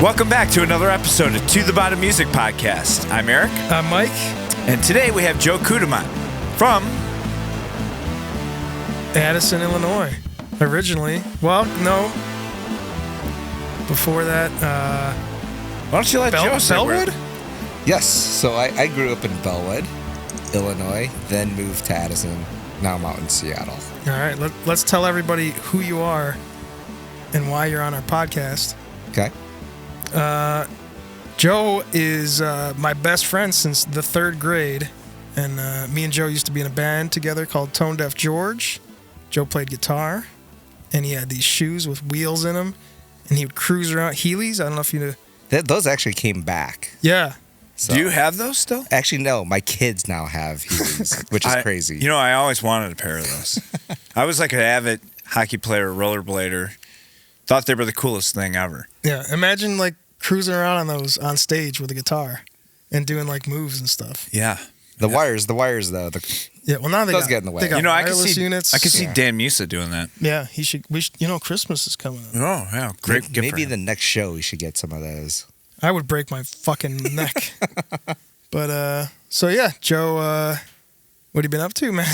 Welcome back to another episode of To the Bottom Music Podcast. I'm Eric. I'm Mike. And today we have Joe Cudiamat from Addison, Illinois. Originally. Well, no. Before that, Why don't you let Joe say Bellwood? Yes, so I grew up in Bellwood, Illinois, then moved to Addison. Now I'm out in Seattle. All right, let's tell everybody who you are and why you're on our podcast. Okay. Joe is my best friend since the third grade, and me and Joe used to be in a band together called Tone Deaf George. Joe played guitar, and he had these shoes with wheels in them, and he would cruise around Heelys. I don't know if you know. Those actually came back. Yeah. So, Do you have those still? Actually, no. My kids now have Heelys, which is crazy. You know, I always wanted a pair of those. I was like an avid hockey player, rollerblader. Thought they were the coolest thing ever. Yeah. Imagine like cruising around on those on stage with a guitar and doing like moves and stuff. Yeah. The wires, though. Yeah, well now they Those get in the way. They got You know, I could wireless see units. I could see Dan Musa doing that. Yeah, we should. You know, Christmas is coming up. Oh, yeah, great gift. Maybe for the him. next show we should get some of those. I would break my fucking neck. But so yeah, Joe, what have you been up to, man?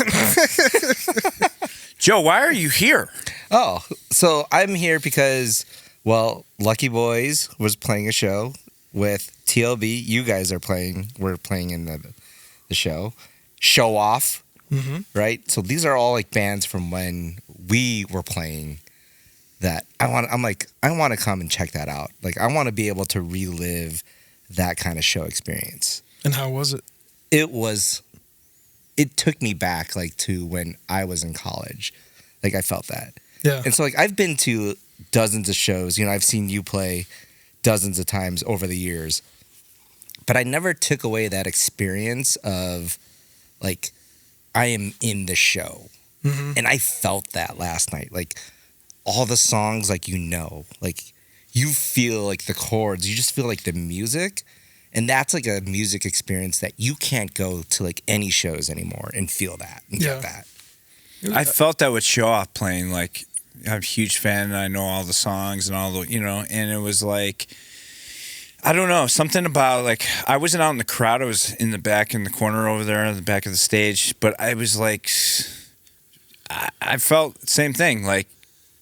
Joe, why are you here? Oh, so I'm here because, well, Lucky Boys was playing a show with TLB. You guys are playing. We're playing in the show. Show Off, right? So these are all like bands from when we were playing. That I want to come and check that out. Like I want to be able to relive that kind of show experience. And how was it? It took me back like to when I was in college. Like I felt that. Yeah. And so like I've been to dozens of shows. You know, I've seen you play dozens of times over the years. But I never took away that experience of like I am in the show. Mm-hmm. And I felt that last night. Like all the songs, like like you feel like the chords, you just feel like the music. And that's like a music experience that you can't go to like any shows anymore and feel that and get that. I felt that with Show Off playing. Like, I'm a huge fan, and I know all the songs and all the, and it was like, I don't know, something about like, I wasn't out in the crowd. I was in the back, in the corner over there, in the back of the stage. But I was like, I felt the same thing, like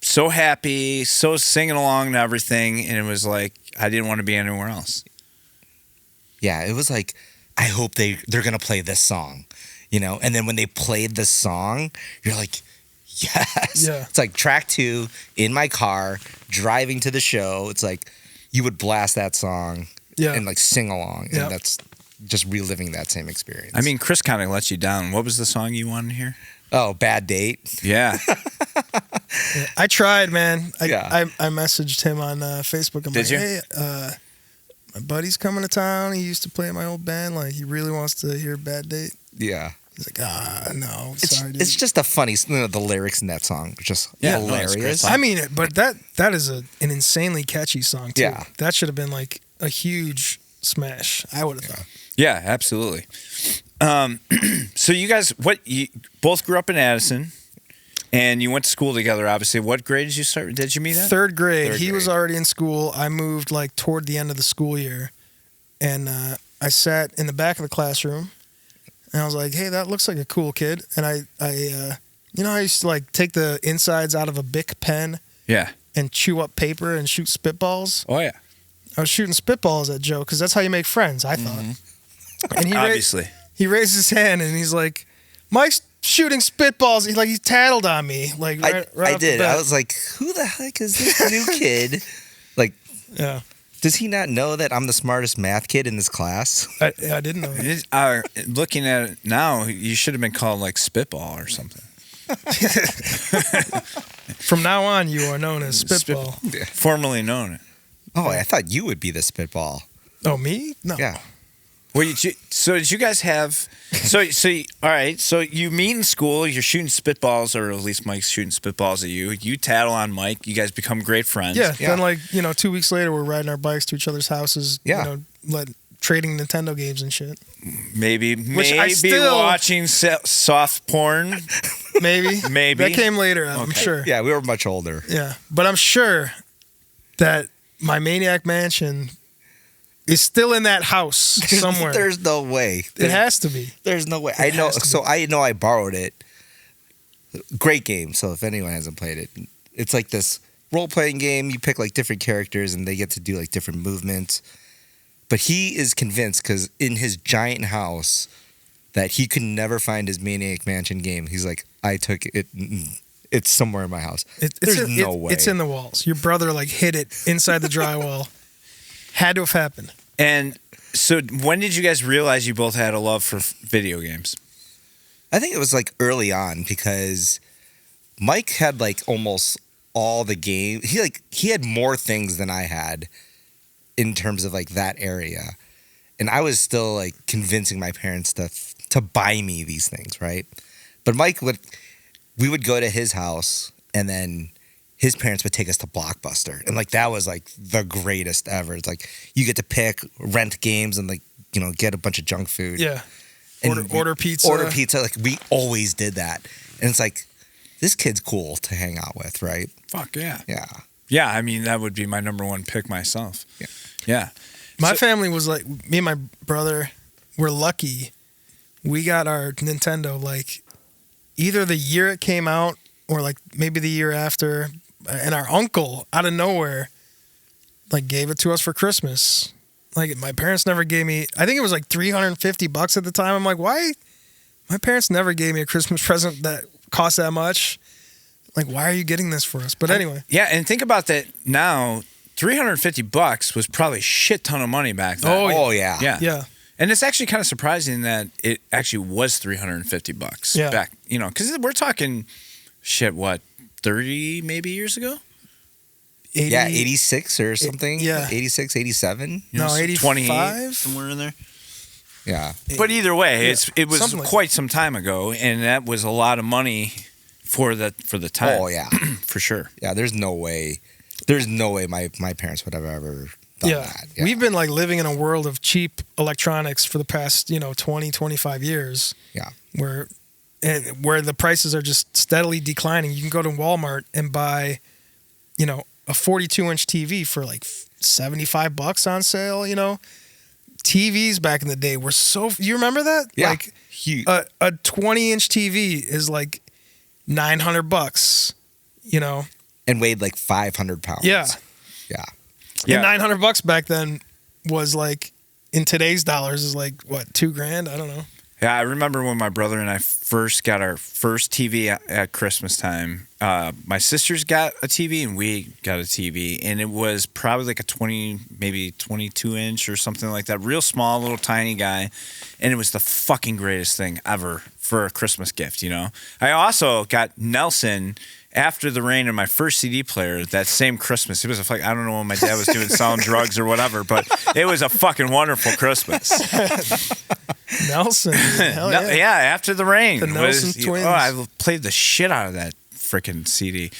so happy, so singing along to everything. And it was like, I didn't want to be anywhere else. Yeah, it was like, I hope they're going to play this song, And then when they played the song, you're like, yes. Yeah. It's like track 2 in my car, driving to the show. It's like you would blast that song and like sing along. And that's just reliving that same experience. I mean, Chris kind of let you down. What was the song you wanted to hear? Oh, Bad Date. Yeah. I tried, man. I messaged him on Facebook. I'm Did like, you? hey, my buddy's coming to town. He used to play in my old band. Like, he really wants to hear Bad Date. Yeah. He's like, no, It's, sorry, dude. it's just a funny, the lyrics in that song are just Yeah, no, it's a hilarious. great song. I mean, but that is an insanely catchy song, too. Yeah. That should have been, like, a huge smash, I would have thought. Yeah, absolutely. So you guys, you both grew up in Addison, and you went to school together, obviously. What grade did you meet at? Third grade. Third He grade. was already in school. I moved, like, toward the end of the school year. And I sat in the back of the classroom, and I was like, hey, that looks like a cool kid. And I used to, like, take the insides out of a Bic pen Yeah. and chew up paper and shoot spitballs. Oh, yeah. I was shooting spitballs at Joe because that's how you make friends, I thought. And Obviously. he raised his hand, and he's like, Mike's shooting spitballs. He tattled on me. Like, right I off the did. bat. I was like, who the heck is this new kid? Like, Yeah. does he not know that I'm the smartest math kid in this class? I didn't know that. Looking at it now, you should have been called, like, Spitball or something. From now on, you are known as Spitball. Formerly known. Oh, I thought you would be the spitball. Oh, me? No. Yeah. Well, so did you guys have? All right. So you meet in school. You're shooting spitballs, or at least Mike's shooting spitballs at you. You tattle on Mike. You guys become great friends. Yeah. Then, like, 2 weeks later, we're riding our bikes to each other's houses. Yeah. Trading Nintendo games and shit. Maybe I still- watching soft porn. Maybe. Maybe. That came later, I'm Okay. sure. Yeah, we were much older. Yeah. But I'm sure that my Maniac Mansion is still in that house somewhere. There's no way. It has to be. There's no way. It I know. has to So be. I know I borrowed it. Great game. So if anyone hasn't played it, it's like this role-playing game. You pick like different characters and they get to do like different movements. But he is convinced because in his giant house that he could never find his Maniac Mansion game. He's like, I took it. It's somewhere in my house. There's no way. It's in the walls. Your brother like hid it inside the drywall. Had to have happened. And so when did you guys realize you both had a love for video games? I think it was like early on because Mike had like almost all the game. He had more things than I had in terms of like that area. And I was still like convincing my parents to buy me these things, right? But we would go to his house and then his parents would take us to Blockbuster. And like that was like the greatest ever. It's like you get to pick, rent games and like, you know, get a bunch of junk food. Yeah. And Order pizza. Order pizza. Like we always did that. And it's like, this kid's cool to hang out with, right? Fuck yeah. Yeah. Yeah, I mean, that would be my number one pick myself. Yeah. Yeah. My family was like, me and my brother were lucky. We got our Nintendo like either the year it came out or like maybe the year after. And our uncle out of nowhere like gave it to us for Christmas. Like my parents never gave me, I think it was like $350 at the time. I'm like, why? My parents never gave me a Christmas present that cost that much. Like, why are you getting this for us? But anyway. Yeah, and think about that now. $350 was probably a shit ton of money back then. Oh, yeah. Yeah. Yeah. And it's actually kind of surprising that it actually was $350 Yeah. back, you know, because we're talking shit, what, 30 maybe years ago? 86 or something. Yeah. 86, 87. You know, No, 85? 28, somewhere in there. Yeah. But either way, Yeah, it was something like quite some time ago, and that was a lot of money for the time. Oh, yeah. For sure. Yeah, there's no way my parents would have ever done that. Yeah. We've been like living in a world of cheap electronics for the past, 20, 25 years. Yeah. Where the prices are just steadily declining. You can go to Walmart and buy, a 42-inch TV for like $75 on sale, TVs back in the day were you remember that? Yeah. Like Huge. a 20-inch TV is like $900, And weighed like 500 pounds. Yeah. Yeah. Yeah. And $900 back then was like, in today's dollars, is like, what, $2,000? I don't know. Yeah, I remember when my brother and I first got our first TV at Christmas time. My sisters got a TV and we got a TV, and it was probably like a 20, maybe 22-inch or something like that. Real small, little tiny guy, and it was the fucking greatest thing ever for a Christmas gift, I also got Nelson After the Rain in my first CD player that same Christmas. It was I don't know when my dad was doing selling drugs or whatever, but it was a fucking wonderful Christmas. Nelson. Hell yeah. Yeah, After the Rain. The Nelson Twins. Oh, I played the shit out of that freaking CD.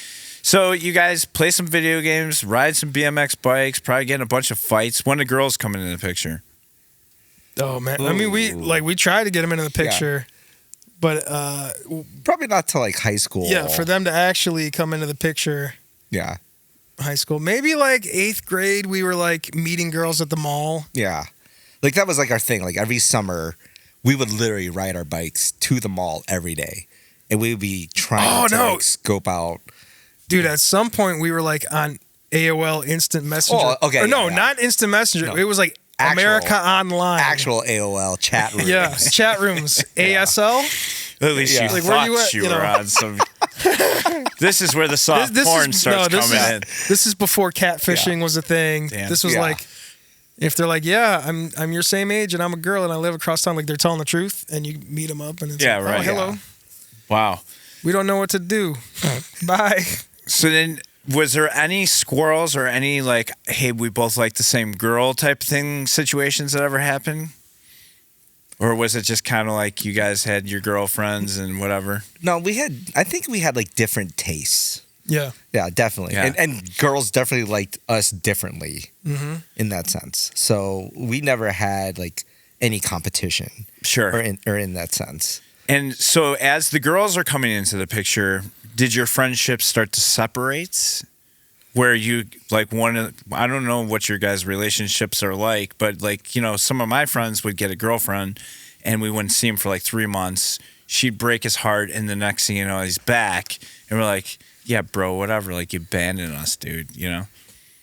So you guys play some video games, ride some BMX bikes, probably get in a bunch of fights. When the girls coming into the picture? Oh, man. I mean, we tried to get them into the picture, but Probably not till like high school. yeah, for them to actually come into the picture, Yeah. high school, maybe like 8th grade, we were like meeting girls at the mall. Yeah. Like that was like our thing. Like every summer, we would literally ride our bikes to the mall every day. And we would be trying to like, scope out. Dude, at some point we were like on AOL Instant Messenger. Oh, okay, Or no, yeah. not Instant Messenger. No. It was like Actual- America Online. Actual AOL chat rooms. Yeah, chat rooms. ASL. At least Yeah. you Like, thought where you at, you you were know? on some... This is where the soft porn starts coming in. This is before catfishing was a thing. Damn. This was Yeah. like, if they're like, yeah, I'm your same age and I'm a girl and I live across town, like they're telling the truth, and you meet them up and it's Yeah, like, right. oh, hello. Yeah. Wow. We don't know what to do. Bye. So then, was there any squirrels or any like, hey, we both like the same girl type thing situations that ever happened? Or was it just kind of like you guys had your girlfriends and whatever? No, I think we had like different tastes. Yeah. Yeah, definitely. Yeah. And girls definitely liked us differently in that sense. So we never had like any competition Sure. or in that sense. And so as the girls are coming into the picture, did your friendships start to separate? where you like I don't know what your guys' relationships are like, but like, you know, some of my friends would get a girlfriend and we wouldn't see him for like 3 months. She'd break his heart, and the next thing you know, he's back, and we're like, yeah, bro, whatever. Like, you abandoned us, dude. You know?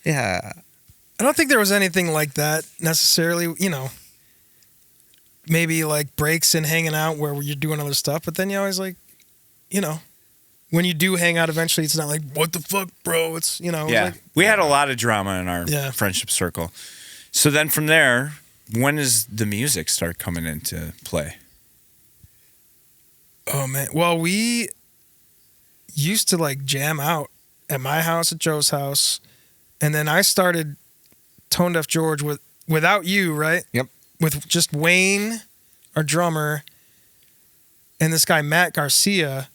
Yeah. I don't think there was anything like that necessarily. You know, maybe like breaks and hanging out where you're doing other stuff, but then you always like, you know, when you do hang out, eventually it's not like, what the fuck, bro? It's, you know. Yeah. Like, we had a lot of drama in our friendship circle. So then from there, when does the music start coming into play? Oh, man. Well, we used to like jam out at my house, at Joe's house. And then I started Tone Deaf George without you, right? Yep. With just Wayne, our drummer, and this guy, Matt Garcia,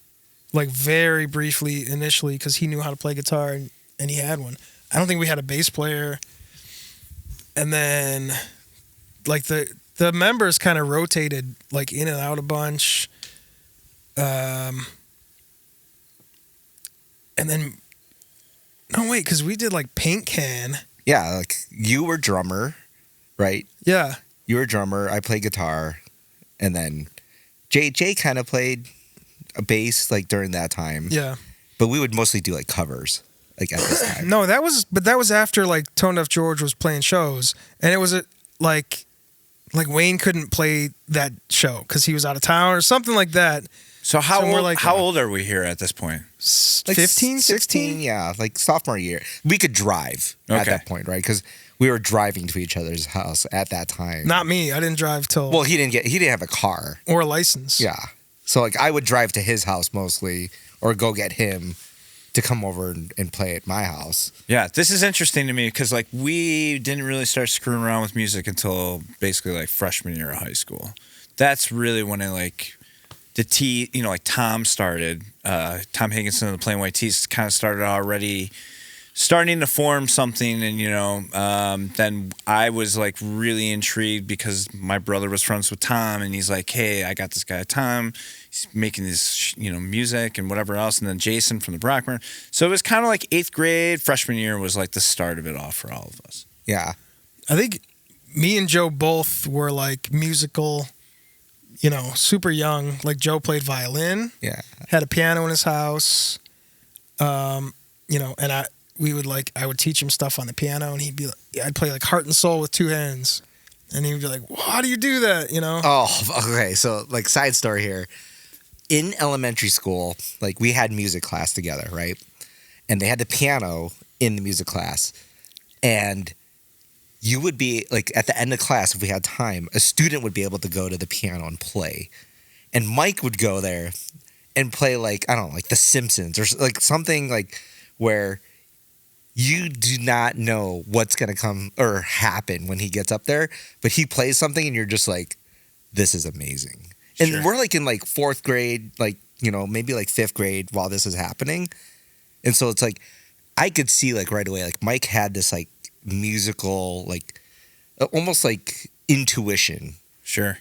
like very briefly initially, because he knew how to play guitar and he had one. I don't think we had a bass player. And then like the members kind of rotated like in and out a bunch. And then, no, wait, because we did like Paint Can. Yeah, like you were drummer, right? Yeah. You were drummer, I played guitar, and then Jay kind of played a bass like during that time. Yeah. But we would mostly do like covers like at this time. No, that was after like Tone Deaf George was playing shows, and it was like Wayne couldn't play that show because he was out of town or something like that. So how old are we here at this point? Like 15, 16, yeah, like sophomore year. We could drive at that point, right? Because we were driving to each other's house at that time. Not me. I didn't drive till. Well, he didn't have a car or a license. Yeah, so like I would drive to his house mostly, or go get him to come over and play at my house. Yeah, this is interesting to me because like we didn't really start screwing around with music until basically like freshman year of high school. That's really when I like. Like Tom started, Tom Higginson of the Plain White Tees kind of started already starting to form something. And, you know, then I was like really intrigued because my brother was friends with Tom and he's like, hey, I got this guy, Tom, he's making this, you know, music and whatever else. And then Jason from the Brockburn. So it was kind of like 8th grade, freshman year was like the start of it all for all of us. Yeah. I think me and Joe both were like musical. You know, super young. Like Joe played violin. Yeah. Had a piano in his house. You know, and I would teach him stuff on the piano, and I'd play like Heart and Soul with 2 hands, and he would be like, well, "How do you do that?" You know. Oh, okay. So like side story here. In elementary school, like we had music class together, right? And they had the piano in the music class, and you would be like at the end of class, if we had time, a student would be able to go to the piano and play. And Mike would go there and play like, I don't know, like The Simpsons or like something like where you do not know what's going to come or happen when he gets up there, but he plays something and you're just like, this is amazing. And Sure. We're like in like 4th grade, like, you know, maybe like 5th grade while this is happening. And so it's like, I could see like right away, like Mike had this like, musical, like almost like intuition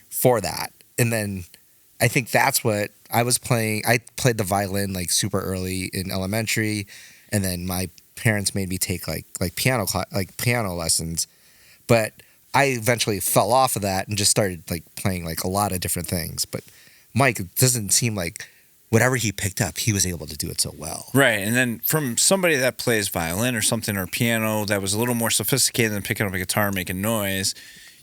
for that. And then I think that's what I was playing. I played the violin like super early in elementary, and then my parents made me take like piano lessons, but I eventually fell off of that and just started like playing like a lot of different things. But Mike, it doesn't seem like whatever he picked up, he was able to do it so well. Right. And then from somebody that plays violin or something or piano that was a little more sophisticated than picking up a guitar and making noise,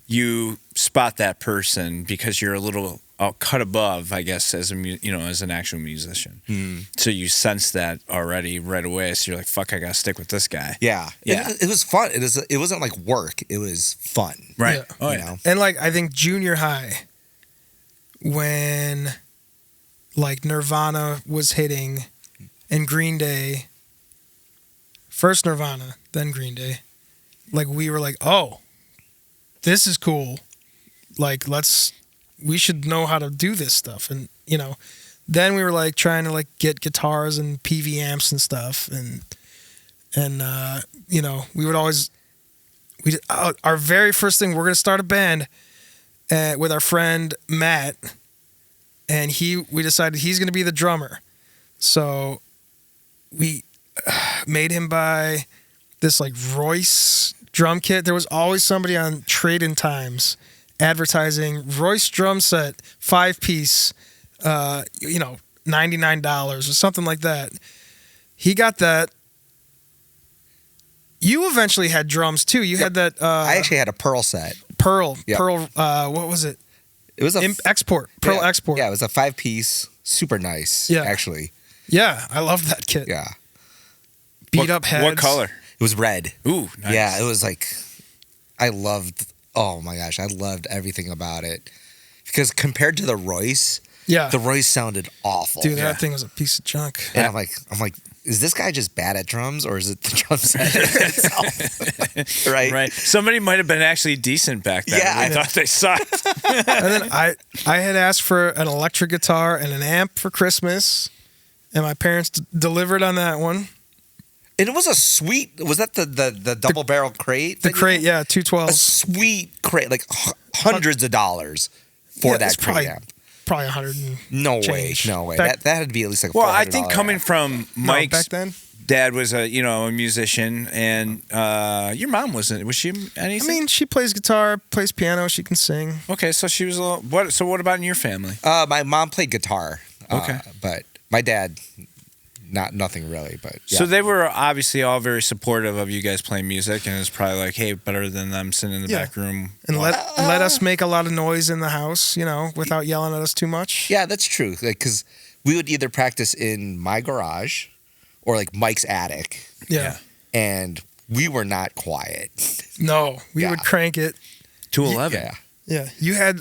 you spot that person because you're a little cut above, I guess, as an actual musician. So you sense that already right away. So you're like, fuck, I got to stick with this guy. Yeah. It was fun. It wasn't like work. It was fun. Right. Yeah. Oh, you yeah. know? And like I think junior high, when like Nirvana was hitting and Green Day, first Nirvana, then Green Day, like we were like, oh, this is cool. Like we should know how to do this stuff. And, you know, then we were like trying to like get guitars and PV amps and stuff. And you know, we would always, our very first thing, we're going to start a band with our friend Matt. And we decided he's going to be the drummer. So we made him buy this like Royce drum kit. There was always somebody on Trade-In Times advertising Royce drum set, 5-piece, $99 or something like that. He got that. You eventually had drums too. You had that. I actually had a Pearl set. Pearl. Yep. Pearl. What was it? It was a Export. Pearl yeah, Export. Yeah, it was a 5-piece. Super nice. Yeah. Actually. Yeah, I love that kit. Yeah. Beat up heads. What color? It was red. Ooh, nice. Yeah, it was like, oh my gosh, I loved everything about it. Because compared to the Royce, Yeah. the Royce sounded awful. Dude, that thing was a piece of junk. And I'm like, is this guy just bad at drums or is it the drum set itself? Right? Right. Somebody might have been actually decent back then. Yeah, I thought they sucked. And then I had asked for an electric guitar and an amp for Christmas, and my parents delivered on that one. And it was a sweet, was that the double barrel crate? The crate, yeah, A 212s. sweet crate, like hundreds of dollars for Yeah, that it's crate amp. Probably 100 and No change. way. Back- That had to be at least like Well, $400 I think coming amp. from No, Mike's back then. dad was a musician, and your mom wasn't. Was she anything? I mean, she plays guitar, plays piano, she can sing. okay, so she was a little. What? So what about in your family? My mom played guitar. Okay. But my dad, nothing really. But yeah. So they were obviously all very supportive of you guys playing music, and it's probably like, hey, better than them sitting in the Yeah. back room. And let us make a lot of noise in the house, without yelling at us too much. Yeah, that's true. Like, because we would either practice in my garage or like Mike's attic, Yeah. and we were not quiet. No, we Yeah. would crank it. 211. Yeah. Yeah. You had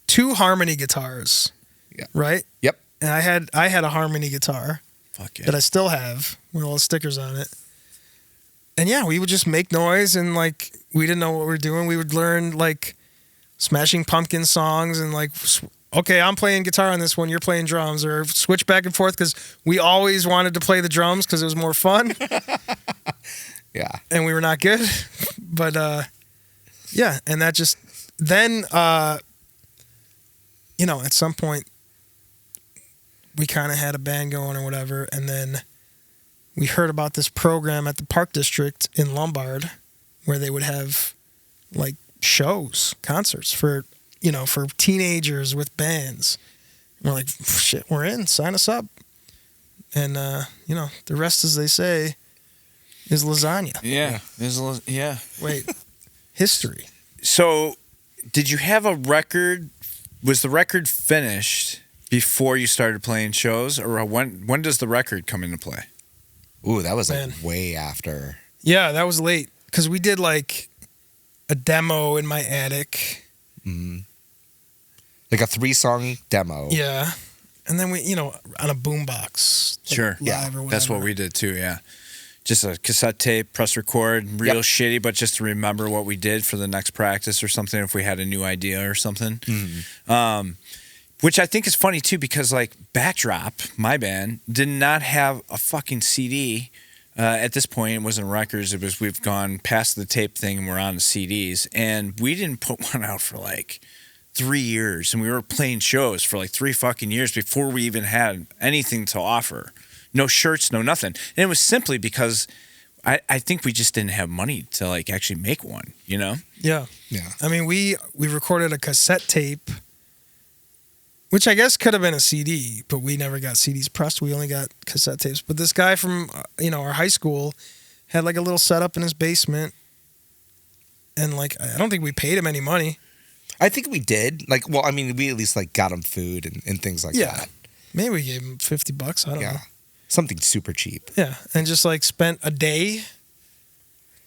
2 harmony guitars. Yeah. Right? Yep. And I had a harmony guitar Fuck yeah. that I still have with all the stickers on it. And yeah, we would just make noise, and like we didn't know what we were doing. We would learn like Smashing Pumpkin songs, and like, okay, I'm playing guitar on this one, you're playing drums, or switch back and forth, because we always wanted to play the drums because it was more fun. Yeah. And we were not good. But yeah, and that just then at some point we kind of had a band going or whatever, and then we heard about this program at the Park District in Lombard where they would have like shows, concerts for teenagers with bands. And we're like, shit, we're in, sign us up. And the rest, as they say, is lasagna. Yeah. There's a little, yeah. Wait, history. So, did you have a record? Was the record finished before you started playing shows, or when does the record come into play? Ooh, that was like Man. way after. Yeah, that was late because we did like a demo in my attic. Mhm. Like a 3-song demo. Yeah, and then we, on a boombox. Like Sure. live or That's what whatever. we did too. Yeah. Just a cassette tape, press record, real Yep. shitty, but just to remember what we did for the next practice or something if we had a new idea or something. Mhm. Which I think is funny too, because like Backdrop, my band, did not have a fucking CD. At this point, it wasn't records. It was we've gone past the tape thing and we're on to CDs. And we didn't put one out for like 3 years. And we were playing shows for like 3 fucking years before we even had anything to offer. No shirts, no nothing. And it was simply because I think we just didn't have money to like actually make one, Yeah, Yeah. I mean we recorded a cassette tape, which I guess could have been a CD, but we never got CDs pressed. We only got cassette tapes. But this guy from our high school had like a little setup in his basement, and like I don't think we paid him any money. I think we did. Like, well, I mean, we at least like got him food and things like Yeah. that. Maybe we gave him $50. I don't know. Yeah. Something super cheap. Yeah, and just like spent a day,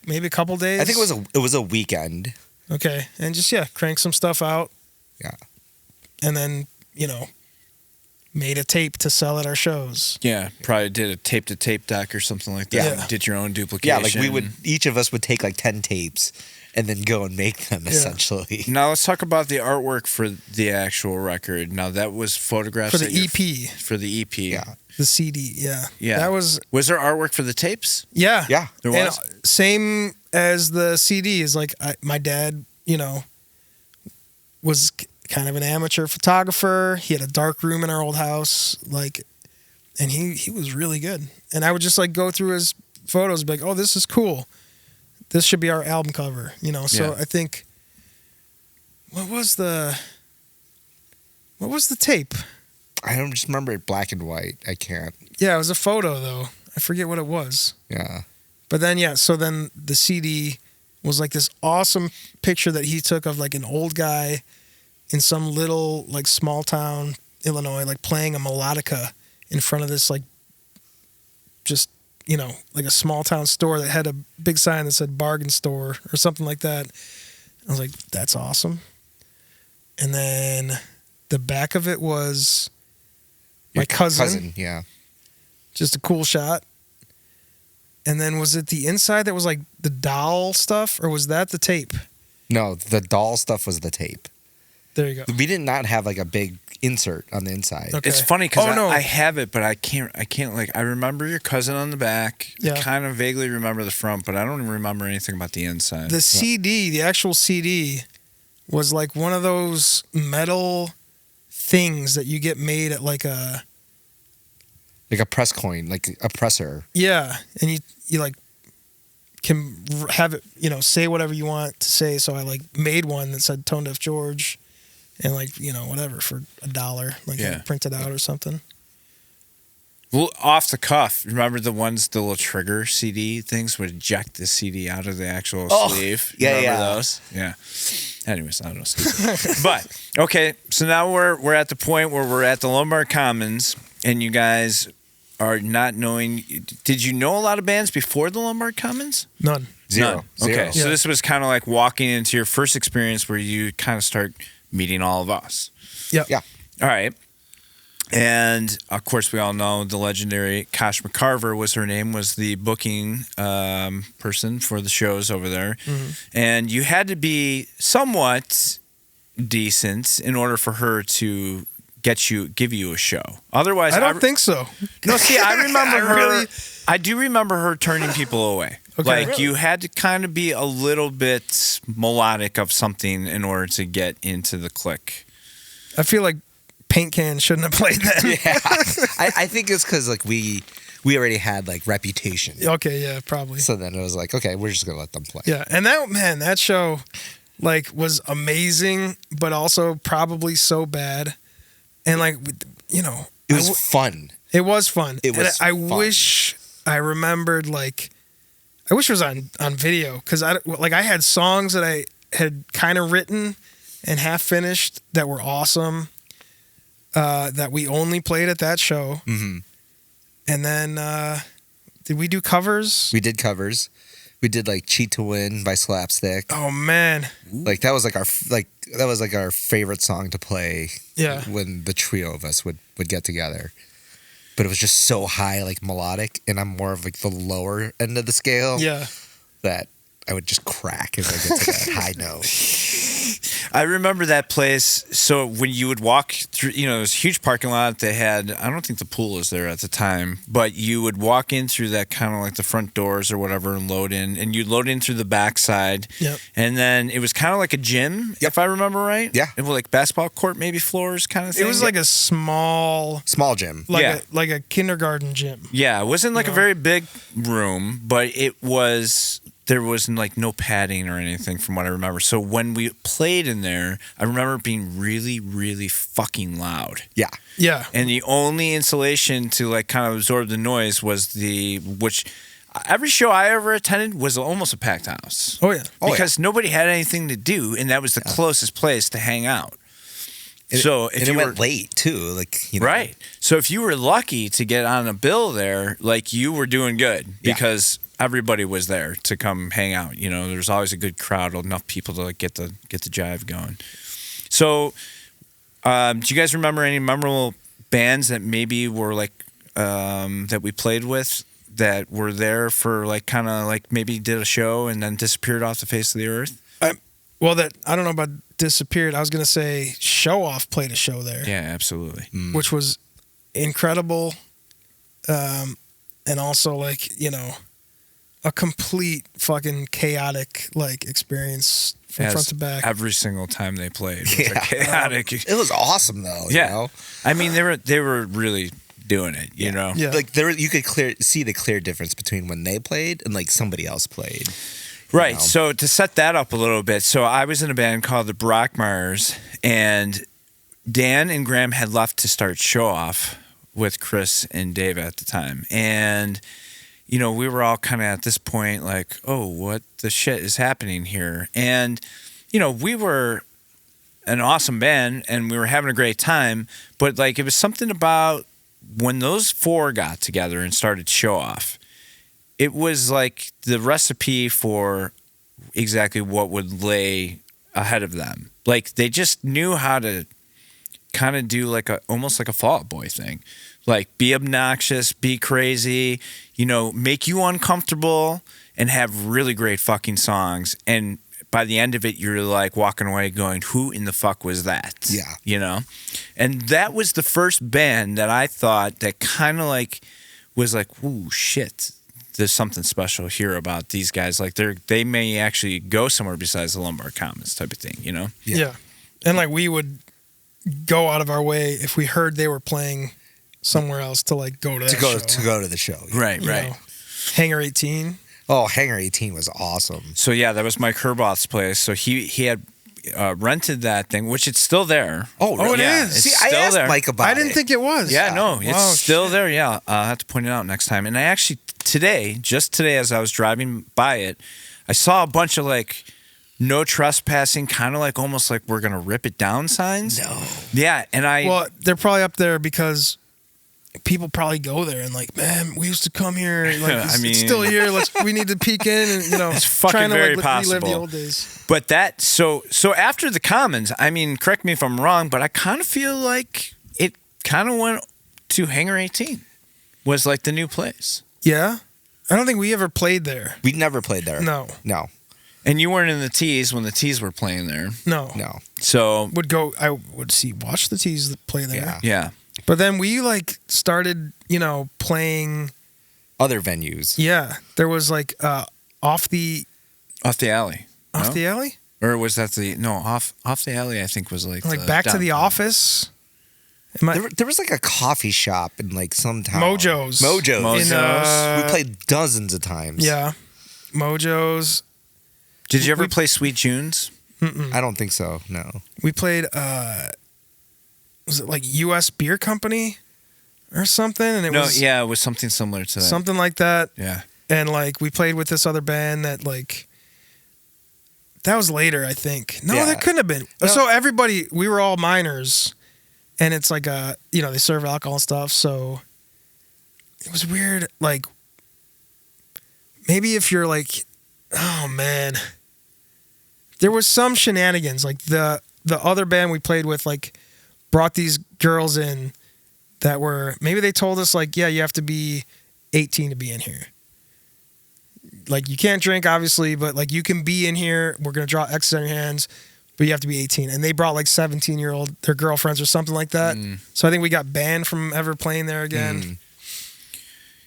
maybe a couple days. I think it was a weekend. Okay, and just crank some stuff out. Yeah. And then made a tape to sell at our shows. Yeah, probably did a tape to tape deck or something like that. Yeah. Did your own duplication. Yeah, like each of us would take like 10 tapes and then go and make them essentially. Now let's talk about the artwork for the actual record. Now that was photographs For the that you- EP. For the EP. Yeah. The CD, yeah. Yeah. That was, Was there artwork for the tapes? yeah. Yeah. There And was? same as the CD is like, my dad, was kind of an amateur photographer. He had a dark room in our old house, like, and he was really good. And I would just like go through his photos, be like, oh, this is cool. This should be our album cover, So Yeah. I think, what was the tape? I don't just remember it black and white. I can't. Yeah, it was a photo though. I forget what it was. Yeah. But then so then the CD was like this awesome picture that he took of like an old guy in some little like small town, Illinois, like playing a melodica in front of this like just like a small town store that had a big sign that said bargain store or something like that. I was like, that's awesome. And then the back of it was my Your cousin. Yeah. Just a cool shot. And then was it the inside that was like the doll stuff, or was that the tape? No, the doll stuff was the tape. There you go. We did not have like a big insert on the inside. Okay. It's funny because Oh, no. I have it, but I can't like, I remember your cousin on the back. Yeah. I kind of vaguely remember the front, but I don't remember anything about the inside. The CD, the actual CD, was like one of those metal things that you get made at like a press coin, like a presser. yeah, and you like can have it, say whatever you want to say. So I like made one that said Tone Deaf George, and like whatever for $1, like Yeah. print it out or something. Well, off the cuff, remember the little trigger CD things would eject the CD out of the actual sleeve? yeah, Remember yeah. those? Yeah. Anyways, I don't know. Stupid. But, okay, so now we're at the point where we're at the Lombard Commons, and you guys are not knowing. Did you know a lot of bands before the Lombard Commons? None. Zero. None. Okay, Zero. so Yeah. this was kind of like walking into your first experience where you kind of start meeting all of us. Yep. Yeah. All right. And of course, we all know the legendary Kosh McCarver was her name, was the booking person for the shows over there. Mm-hmm. And you had to be somewhat decent in order for her to give you a show. Otherwise, I don't think so. No, see, I remember I her. really- I do remember her turning people away. Okay. Like Really? you had to kind of be a little bit melodic of something in order to get into the clique. I feel like Paint Can shouldn't have played that. Yeah. I think it's because like we already had like reputation. Okay, yeah, probably. So then it was like, okay, we're just gonna let them play. Yeah, and that show like was amazing, but also probably so bad. And like It was fun. it was fun. It was And I fun. wish I remembered I wish it was on video because I had songs that I had kind of written and half finished that were awesome. That we only played at that show. Mm-hmm. And then did we do covers? We did covers. We did like "Cheat to Win" by Slapstick. Oh man, Like that was like our favorite song to play. Yeah. When the trio of us would get together. But it was just so high, like melodic, and I'm more of like the lower end of the scale. yeah. That I would just crack as I get to that high note. I remember that place. So when you would walk through, it was a huge parking lot. They had, I don't think the pool was there at the time, but you would walk in through that kind of like the front doors or whatever and load in, and you'd load in through the backside. Yep. And then it was kind of like a gym, if I remember right. Yeah. It was like basketball court, maybe floors kind of thing. It was like a small, Small gym. Yeah. like a kindergarten gym. Yeah, it wasn't like a very big room, but there was like no padding or anything from what I remember. So when we played in there, I remember it being really, really fucking loud. Yeah. Yeah. And the only insulation to like kind of absorb the noise was which every show I ever attended was almost a packed house. Oh yeah. Because nobody had anything to do, and that was the closest place to hang out. So if And you it were went late too, right, so if you were lucky to get on a bill there, like you were doing good because everybody was there to come hang out. There's always a good crowd, enough people to like, get the jive going. So, do you guys remember any memorable bands that maybe were like that we played with that were there for like kind of like maybe did a show and then disappeared off the face of the earth? Well, that I don't know about disappeared. I was gonna say Show Off played a show there, Yeah, absolutely. which was incredible, and also like a complete fucking chaotic like experience from front to back. Every single time they played, it was Yeah. a chaotic. It was awesome though. Yeah. You know? I mean, they were really doing it, you know? Yeah. Like you could see the clear difference between when they played and like somebody else played. Right. know? So to set that up a little bit, so I was in a band called the Brockmeyers, and Dan and Graham had left to start Show Off with Chris and Dave at the time. And, you know, we were all kind of at this point like, oh, what the shit is happening here? And, you know, we were an awesome band and we were having a great time, but like it was something about when those four got together and started Show Off, it was like the recipe for exactly what would lay ahead of them. Like they just knew how to kind of do like almost like a Fall Out Boy thing. Like be obnoxious, be crazy, you know, make you uncomfortable and have really great fucking songs. And by the end of it, you're like walking away going, who in the fuck was that? Yeah. You know? And that was the first band that I thought that kind of like was like, ooh, shit. There's something special here about these guys. Like they may actually go somewhere besides the Lombard Commons type of thing, you know? Yeah. And like we would go out of our way if we heard they were playing somewhere else to like go to that show. To go to the show. Yeah. Right, You right. know, Hangar 18. Oh, Hangar 18 was awesome. So yeah, that was Mike Herboth's place. So he had rented that thing, which it's still there. Oh, it yeah, is. It's See, still I asked there. Mike about it. I didn't think it was. Yeah, no, it's Wow, still shit. there. Yeah, I'll have to point it out next time. And I actually just today, as I was driving by it, I saw a bunch of like no trespassing, kind of like almost like we're gonna rip it down signs. No. Yeah, and Well, they're probably up there because people probably go there and like, man, we used to come here. Like, I it's mean- still here. We need to peek in and, you know, It's fucking trying to very like relive the possible. old days. But that so after the Commons, I mean, correct me if I'm wrong, but I kind of feel like it kind of went to Hangar 18 was like the new place. Yeah. I don't think we ever played there. We never played there. No. No. And you weren't in the Tees when the Tees were playing there. No. No. So I would watch the Tees play there. Yeah. yeah. But then we like started, you know, playing. Other venues. Yeah. There was like off the Off the alley. No? the alley? Or was that off the alley I think was like Like the back to the downtown. office. Am I, There was like a coffee shop in like some town. Mojo's. Mojo's. In, We played dozens of times. yeah. Mojo's. Did you ever play Sweet Junes? I don't think so. No. We played was it like US Beer Company or something? And it was Yeah, it was something similar to that. something like that. Yeah. And like we played with this other band that like that was later, I think. No, Yeah. that couldn't have been. No. So everybody, we were all minors, and it's like you know, they serve alcohol and stuff. So it was weird. Like maybe if you're like, oh man, there was some shenanigans. Like the other band we played with, like brought these girls in that were maybe they told us like, yeah, you have to be 18 to be in here. Like you can't drink obviously, but like you can be in here. We're gonna draw X's on your hands, but you have to be 18. And they brought like 17-year-old their girlfriends or something like that. So I think we got banned from ever playing there again.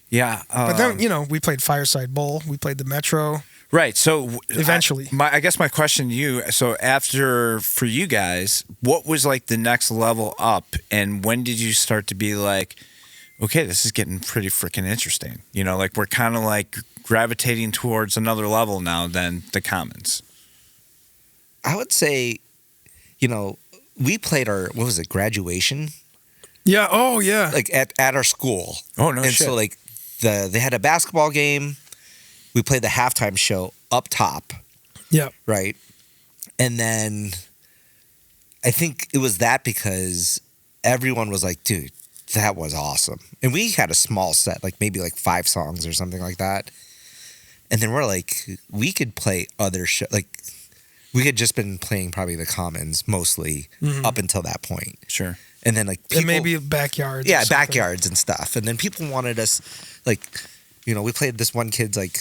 Yeah. But then you know we played Fireside Bowl. We played the Metro. Right. So Eventually. I guess my question to you, so after for you guys, what was like the next level up and when did you start to be like, okay, this is getting pretty freaking interesting. You know, like we're kind of like gravitating towards another level now than the Commons. I would say, you know, we played our, what was it, graduation? Yeah. Oh yeah. Like at our school. Oh, no And shit. so like they had a basketball game. We played the halftime show up top, Yeah. right? And then I think it was that because everyone was like, dude, that was awesome. And we had a small set, like maybe like 5 songs or something like that. And then we're like, we could play other shows. Like we had just been playing probably the Commons mostly up until that point. Sure. And then like people, And maybe backyards. or yeah, something. backyards and stuff. And then people wanted us, like, you know, we played this one kid's like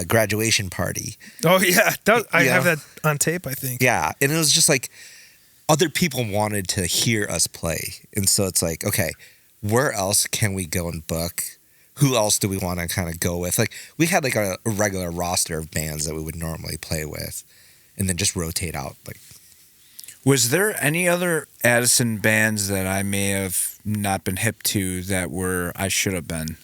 graduation party. Oh yeah. I Yeah. have that on tape, I think. Yeah, and it was just like other people wanted to hear us play, and so it's like, okay, where else can we go and book? Who else do we want to kind of go with? Like we had like a regular roster of bands that we would normally play with, and then just rotate out. Like Was there any other Addison bands that I may have not been hip to that were I should have been,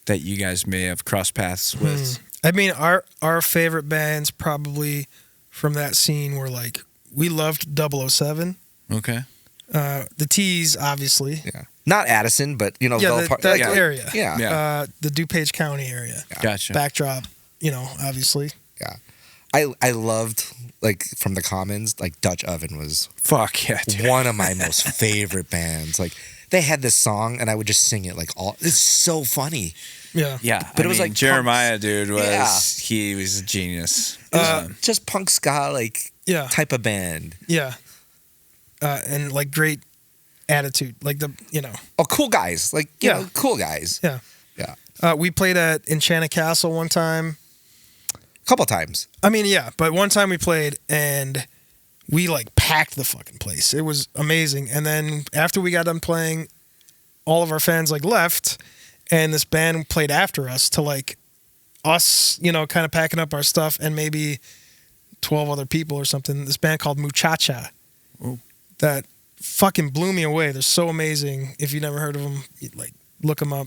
that you guys may have crossed paths with? I mean, our favorite bands probably from that scene were like, we loved 007. Okay. The T's, obviously. Yeah. Not Addison, but Yeah, Bellpark. that area. Yeah. Yeah. The DuPage County area. Gotcha. Backdrop, obviously. Yeah. I loved, like, from the Commons, like, Dutch Oven was Fuck yeah, dude. one of my most favorite bands. Like, they had this song, and I would just sing it, like, it's so funny. Yeah. Yeah, But I it was mean, like Jeremiah, dude, was Yeah. he was a genius. It was just punk ska, like, Yeah. type of band. Yeah. And like great attitude. Like Oh, cool guys. Like, you Yeah. know, cool guys. Yeah. Yeah. We played at Enchanted Castle one time. A couple times. I mean, yeah, but one time we played and we like packed the fucking place. It was amazing. And then after we got done playing, all of our fans like left, and this band played after us to like us, kind of packing up our stuff and maybe 12 other people or something. This band called Muchacha. Ooh. That fucking blew me away. They're so amazing. If you never heard of them, like look them up.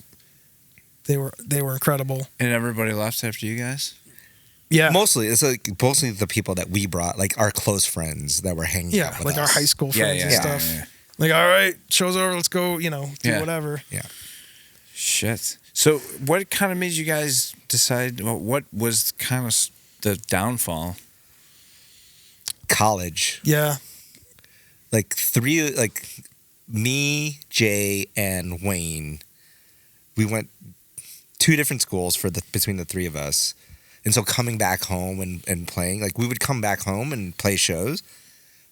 They were incredible. And everybody left after you guys? Yeah. Mostly, it's like mostly the people that we brought, like our close friends that were hanging Yeah, out with like us. our high school friends and yeah, stuff. yeah. Like, all right, show's over, let's go, do Yeah. whatever. Yeah. Shit. So what kind of made you guys decide, what was kind of the downfall? College. Yeah. Like me, Jay, and Wayne, we went 2 different schools between the 3 of us. And so coming back home and playing, like we would come back home and play shows,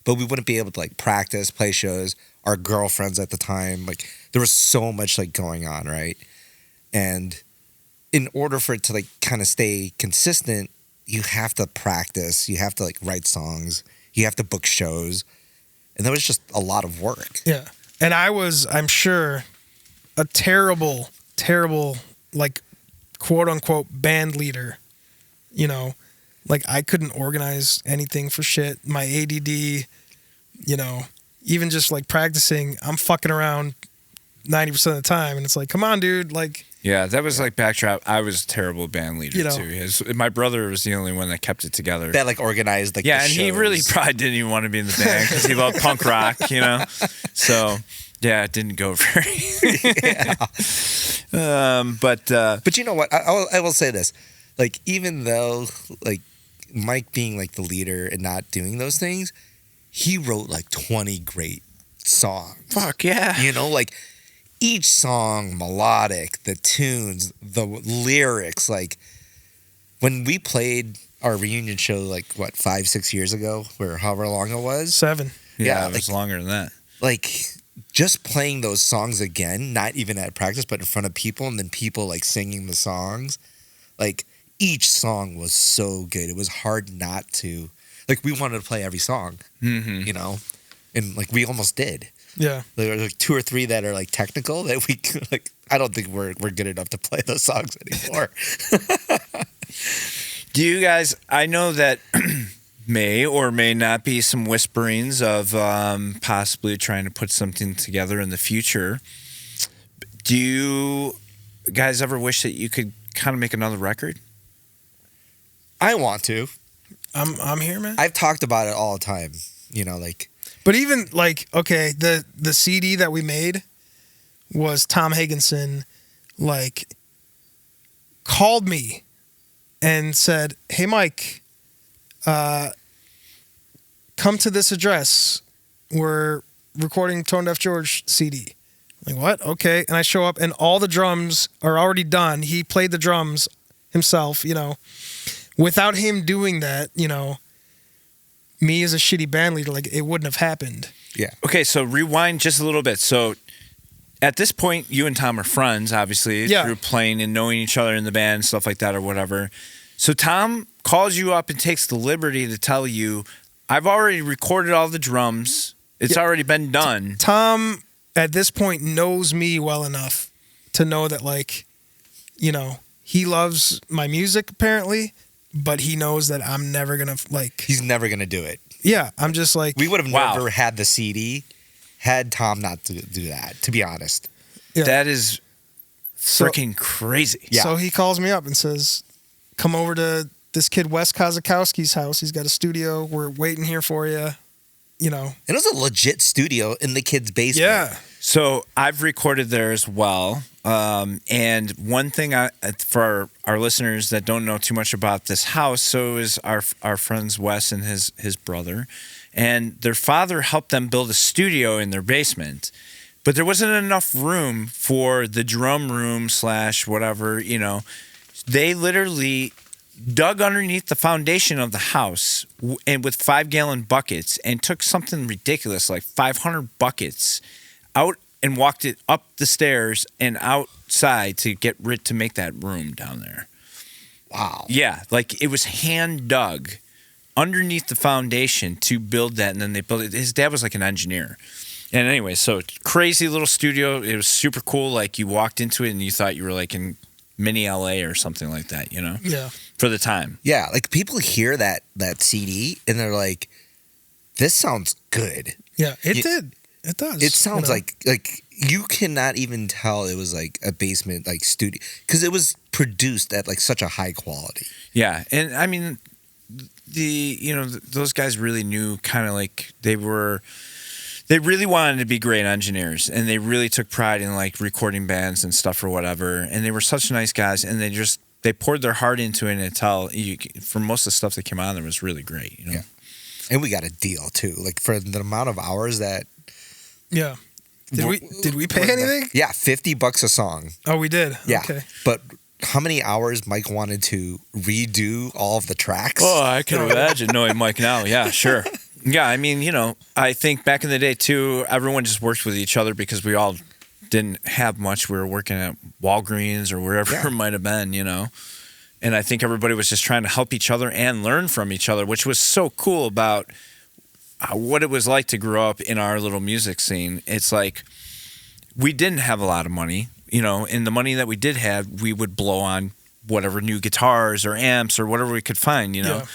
but we wouldn't be able to like practice, play shows. Our girlfriends at the time, like there was so much like going on, right? And in order for it to like kind of stay consistent, you have to practice, you have to like write songs, you have to book shows. And that was just a lot of work. Yeah. And I was, I'm sure, a terrible, like, quote unquote, band leader. Like I couldn't organize anything for shit. My ADD, even just like practicing, I'm fucking around 90% of the time. And it's like, come on, dude. Like, Yeah, that was like backdrop. I was a terrible band leader You know. too. My brother was the only one that kept it together. That like organized like Yeah, the and he shows. really probably didn't even want to be in the band because he loved punk rock, So, yeah, it didn't go very. But you know what? I will say this. Like, even though, like, Mike being, like, the leader and not doing those things, he wrote, like, 20 great songs. Fuck yeah. Like, each song, melodic, the tunes, the lyrics. Like, when we played our reunion show, like, 5-6 years ago, or however long it was? 7. Yeah, Yeah, it was longer than that. Like, just playing those songs again, not even at practice, but in front of people, and then people, like, singing the songs. Like, each song was so good. It was hard not to. Like, we wanted to play every song, Mm-hmm. And, like, we almost did. Yeah. There are, like, 2 or 3 that are, like, technical that we, like, I don't think we're good enough to play those songs anymore. Do you guys, I know that may or may not be some whisperings of possibly trying to put something together in the future. Do you guys ever wish that you could kind of make another record? I want to. I'm here, man. I've talked about it all the time, like. But even like, okay, the CD that we made was Tom Higginson, like, called me and said, "Hey, Mike, come to this address. We're recording Tone Deaf George CD." I'm like, what? Okay. And I show up and all the drums are already done. He played the drums himself, Without him doing that, me as a shitty band leader, like, it wouldn't have happened. Yeah. Okay, so rewind just a little bit. So at this point, you and Tom are friends, obviously, Yeah. through playing and knowing each other in the band, stuff like that or whatever. So Tom calls you up and takes the liberty to tell you, I've already recorded all the drums. It's already been done. Tom, at this point, knows me well enough to know that, like, he loves my music, apparently, but he knows that I'm never going to, like... He's never going to do it. Yeah, I'm just like... We would have Wow. never had the CD had Tom not to do that, to be honest. Yeah. That is So- freaking crazy. Yeah. So he calls me up and says, come over to this kid Wes Kozakowski's house. He's got a studio. We're waiting here for you. You know. And it was a legit studio in the kid's basement. Yeah. So I've recorded there as well. And one thing for our listeners that don't know too much about this house, so is our friends Wes and his brother, and their father helped them build a studio in their basement, but there wasn't enough room for the drum room / whatever, you know. They literally dug underneath the foundation of the house and with 5-gallon buckets and took something ridiculous like 500 buckets out and walked it up the stairs and outside to make that room down there. Wow. Yeah, like it was hand dug underneath the foundation to build that, and then they built it. His dad was like an engineer. And anyway, so crazy little studio. It was super cool. Like you walked into it and you thought you were like in mini LA or something like that, you know? Yeah. For the time. Yeah, like people hear that CD and they're like, this sounds good. Yeah. It did. It does. It sounds you know? like you cannot even tell it was like a basement like studio because it was produced at like such a high quality. Yeah. And I mean, those guys really knew kind of like they really wanted to be great engineers, and they really took pride in like recording bands and stuff or whatever. And they were such nice guys, and they poured their heart into it. And for most of the stuff that came out, there was really great. You know? Yeah. And we got a deal too, like for the amount of hours that. Yeah. Did we pay anything? Yeah, $50 a song. Oh, we did. Yeah, Okay. but how many hours Mike wanted to redo all of the tracks? Oh, I can imagine knowing Mike now. Yeah, sure. Yeah, I mean, I think back in the day too, everyone just worked with each other because we all didn't have much. We were working at Walgreens or wherever it might have been, And I think everybody was just trying to help each other and learn from each other, which was so cool about what it was like to grow up in our little music scene. It's like we didn't have a lot of money, and the money that we did have, we would blow on whatever new guitars or amps or whatever we could find, Yeah.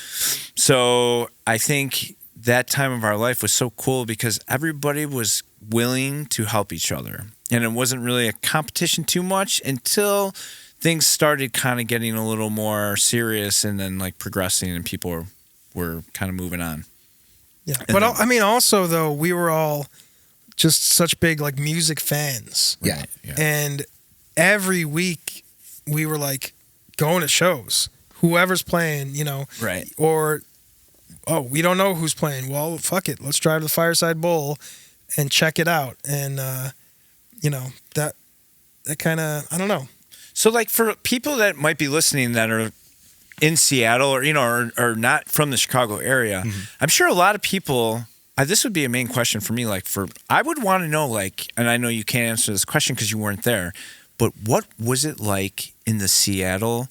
So I think that time of our life was so cool because everybody was willing to help each other. And it wasn't really a competition too much until things started kind of getting a little more serious and then like progressing and people were kind of moving on. Yeah. But I mean, also though, we were all just such big like music fans. Yeah. And every week we were like going to shows. Whoever's playing, Right. Or we don't know who's playing. Well, fuck it. Let's drive to the Fireside Bowl and check it out. And that kind of, I don't know. So like for people that might be listening that are in Seattle or not from the Chicago area, I'm sure a lot of people, this would be a main question for me. Like I would want to know and I know you can't answer this question because you weren't there, but what was it like in the Seattle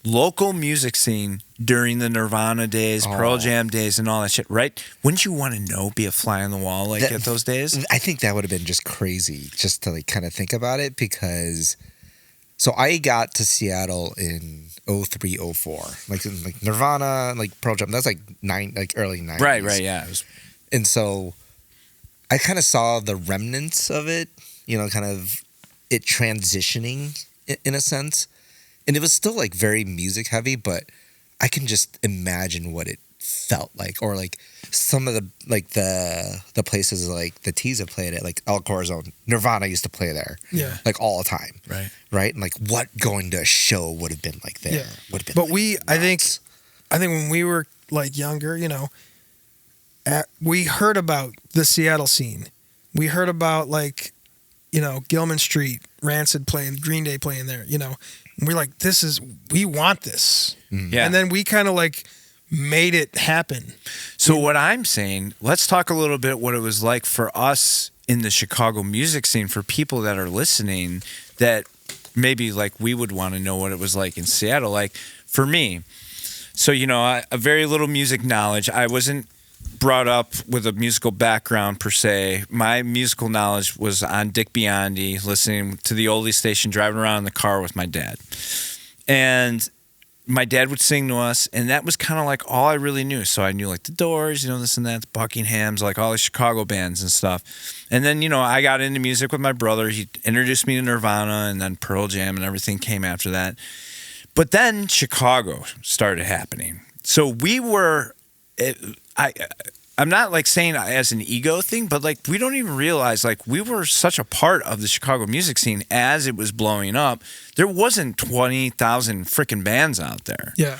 local music scene during the Nirvana days, Pearl Jam days, and all that shit, right? Wouldn't you want to know, be a fly on the wall at those days? I think that would have been just crazy just to like kind of think about it because so I got to Seattle in 03, 04. Like Nirvana, like Pearl Jam, that's like early 90s. Right, yeah. And so I kind of saw the remnants of it, kind of it transitioning in a sense. And it was still like very music heavy, but I can just imagine what it felt like, or like some of the places like the Tees have played at, like El Corazon. Nirvana used to play there, like all the time, right? And like what going to a show would have been like there, would have been. But like I think when we were like younger, we heard about the Seattle scene. We heard about like, Gilman Street, Rancid playing, Green Day playing there, And we're like, we want this. Yeah. And then we kind of like made it happen. So what I'm saying, let's talk a little bit what it was like for us in the Chicago music scene, for people that are listening that maybe like we would want to know what it was like in Seattle. Like for me, so, a very little music knowledge. I wasn't brought up with a musical background per se. My musical knowledge was on Dick Biondi, listening to the oldie station, driving around in the car with my dad. And my dad would sing to us, and that was kind of like all I really knew. So I knew like the Doors, this and that, the Buckingham's, like all the Chicago bands and stuff. And then, I got into music with my brother. He introduced me to Nirvana, and then Pearl Jam and everything came after that. But then Chicago started happening. So we were, I'm not like saying as an ego thing, but like we don't even realize like we were such a part of the Chicago music scene as it was blowing up. There wasn't 20,000 freaking bands out there. Yeah.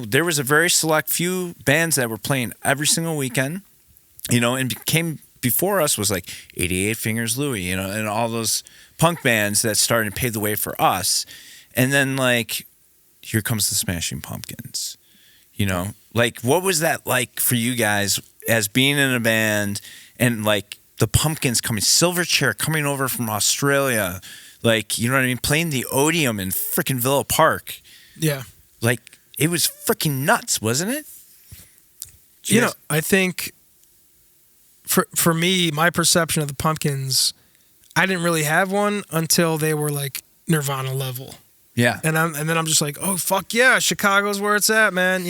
There was a very select few bands that were playing every single weekend, and came before us was like 88 Fingers Louie, and all those punk bands that started to pave the way for us. And then like, here comes the Smashing Pumpkins, like what was that like for you guys as being in a band and like the Pumpkins coming, Silverchair coming over from Australia, like, you know what I mean? Playing the Odeum in frickin' Villa Park. Yeah. Like it was freaking nuts, wasn't it? I think for me, my perception of the Pumpkins, I didn't really have one until they were like Nirvana level. Yeah. And then I'm just like, oh, fuck yeah, Chicago's where it's at, man,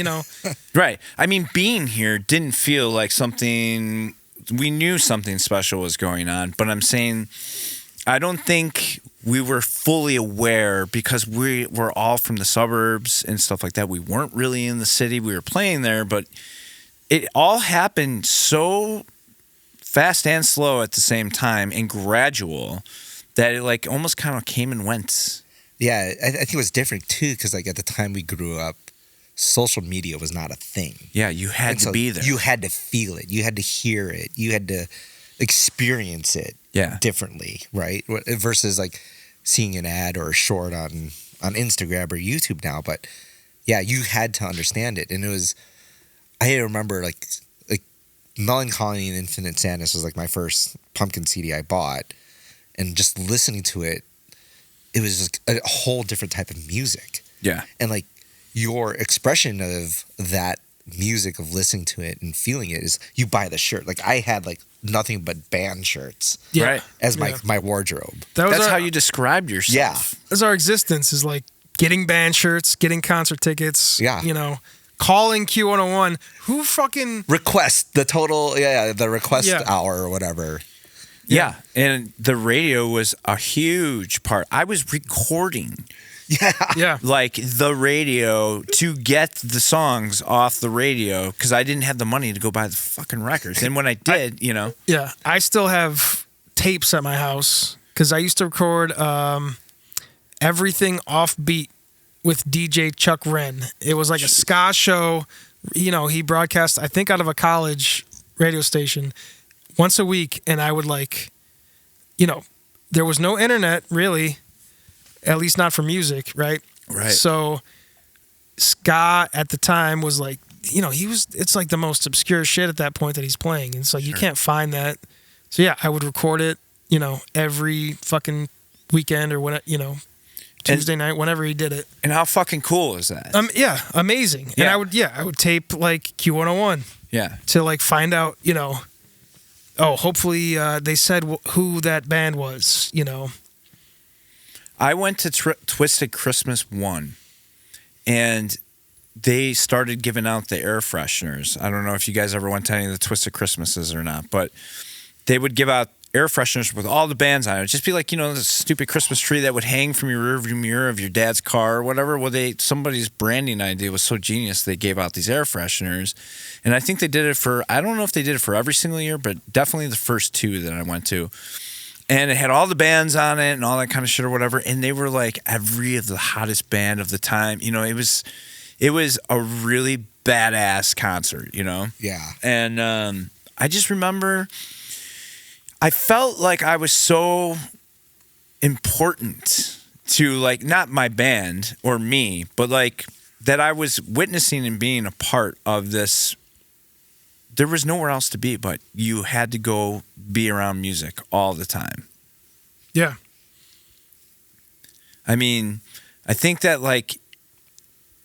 Right. I mean, being here didn't feel like something, we knew something special was going on, but I'm saying I don't think we were fully aware because we were all from the suburbs and stuff like that. We weren't really in the city. We were playing there, but it all happened so fast and slow at the same time and gradual that it like almost kind of came and went. Yeah, I think it was different too because like at the time we grew up, social media was not a thing. Yeah, you had to be there. You had to feel it. You had to hear it. You had to experience it differently, right? Versus like seeing an ad or a short on Instagram or YouTube now. But yeah, you had to understand it. And it was, I remember like Melancholy and Infinite Sadness was like my first Pumpkin CD I bought. And just listening to it, it was just a whole different type of music. Yeah. And like your expression of that music, of listening to it and feeling it, is you buy the shirt. Like I had like nothing but band shirts as my wardrobe. That's how you described yourself. Yeah. That's our existence, is like getting band shirts, getting concert tickets, Yeah. Calling Q101. Who fucking Request the total, the request hour or whatever. Yeah, and the radio was a huge part. I was recording, like the radio to get the songs off the radio because I didn't have the money to go buy the fucking records. And when I did, Yeah, I still have tapes at my house because I used to record everything offbeat with DJ Chuck Wren. It was like a ska show. He broadcast, I think, out of a college radio station once a week, and I would like, there was no internet really, at least not for music, right? Right. So ska at the time was like, it's like the most obscure shit at that point that he's playing. And it's like, you can't find that. So yeah, I would record it, every fucking weekend or when, Tuesday night, whenever he did it. And how fucking cool is that? Yeah, amazing. Yeah. And I would tape like Q101. Yeah. To like find out, hopefully they said who that band was, I went to Twisted Christmas 1, and they started giving out the air fresheners. I don't know if you guys ever went to any of the Twisted Christmases or not, but they would give out air fresheners with all the bands on it. It'd just be like, the stupid Christmas tree that would hang from your rearview mirror of your dad's car or whatever. Well, somebody's branding idea was so genius, they gave out these air fresheners. And I think they did it I don't know if they did it for every single year, but definitely the first two that I went to. And it had all the bands on it and all that kind of shit or whatever. And they were like every of the hottest band of the time. It was a really badass concert, Yeah. And I just remember I felt like I was so important to like not my band or me, but like that I was witnessing and being a part of this. There was nowhere else to be, but you had to go be around music all the time. Yeah. I mean, I think that like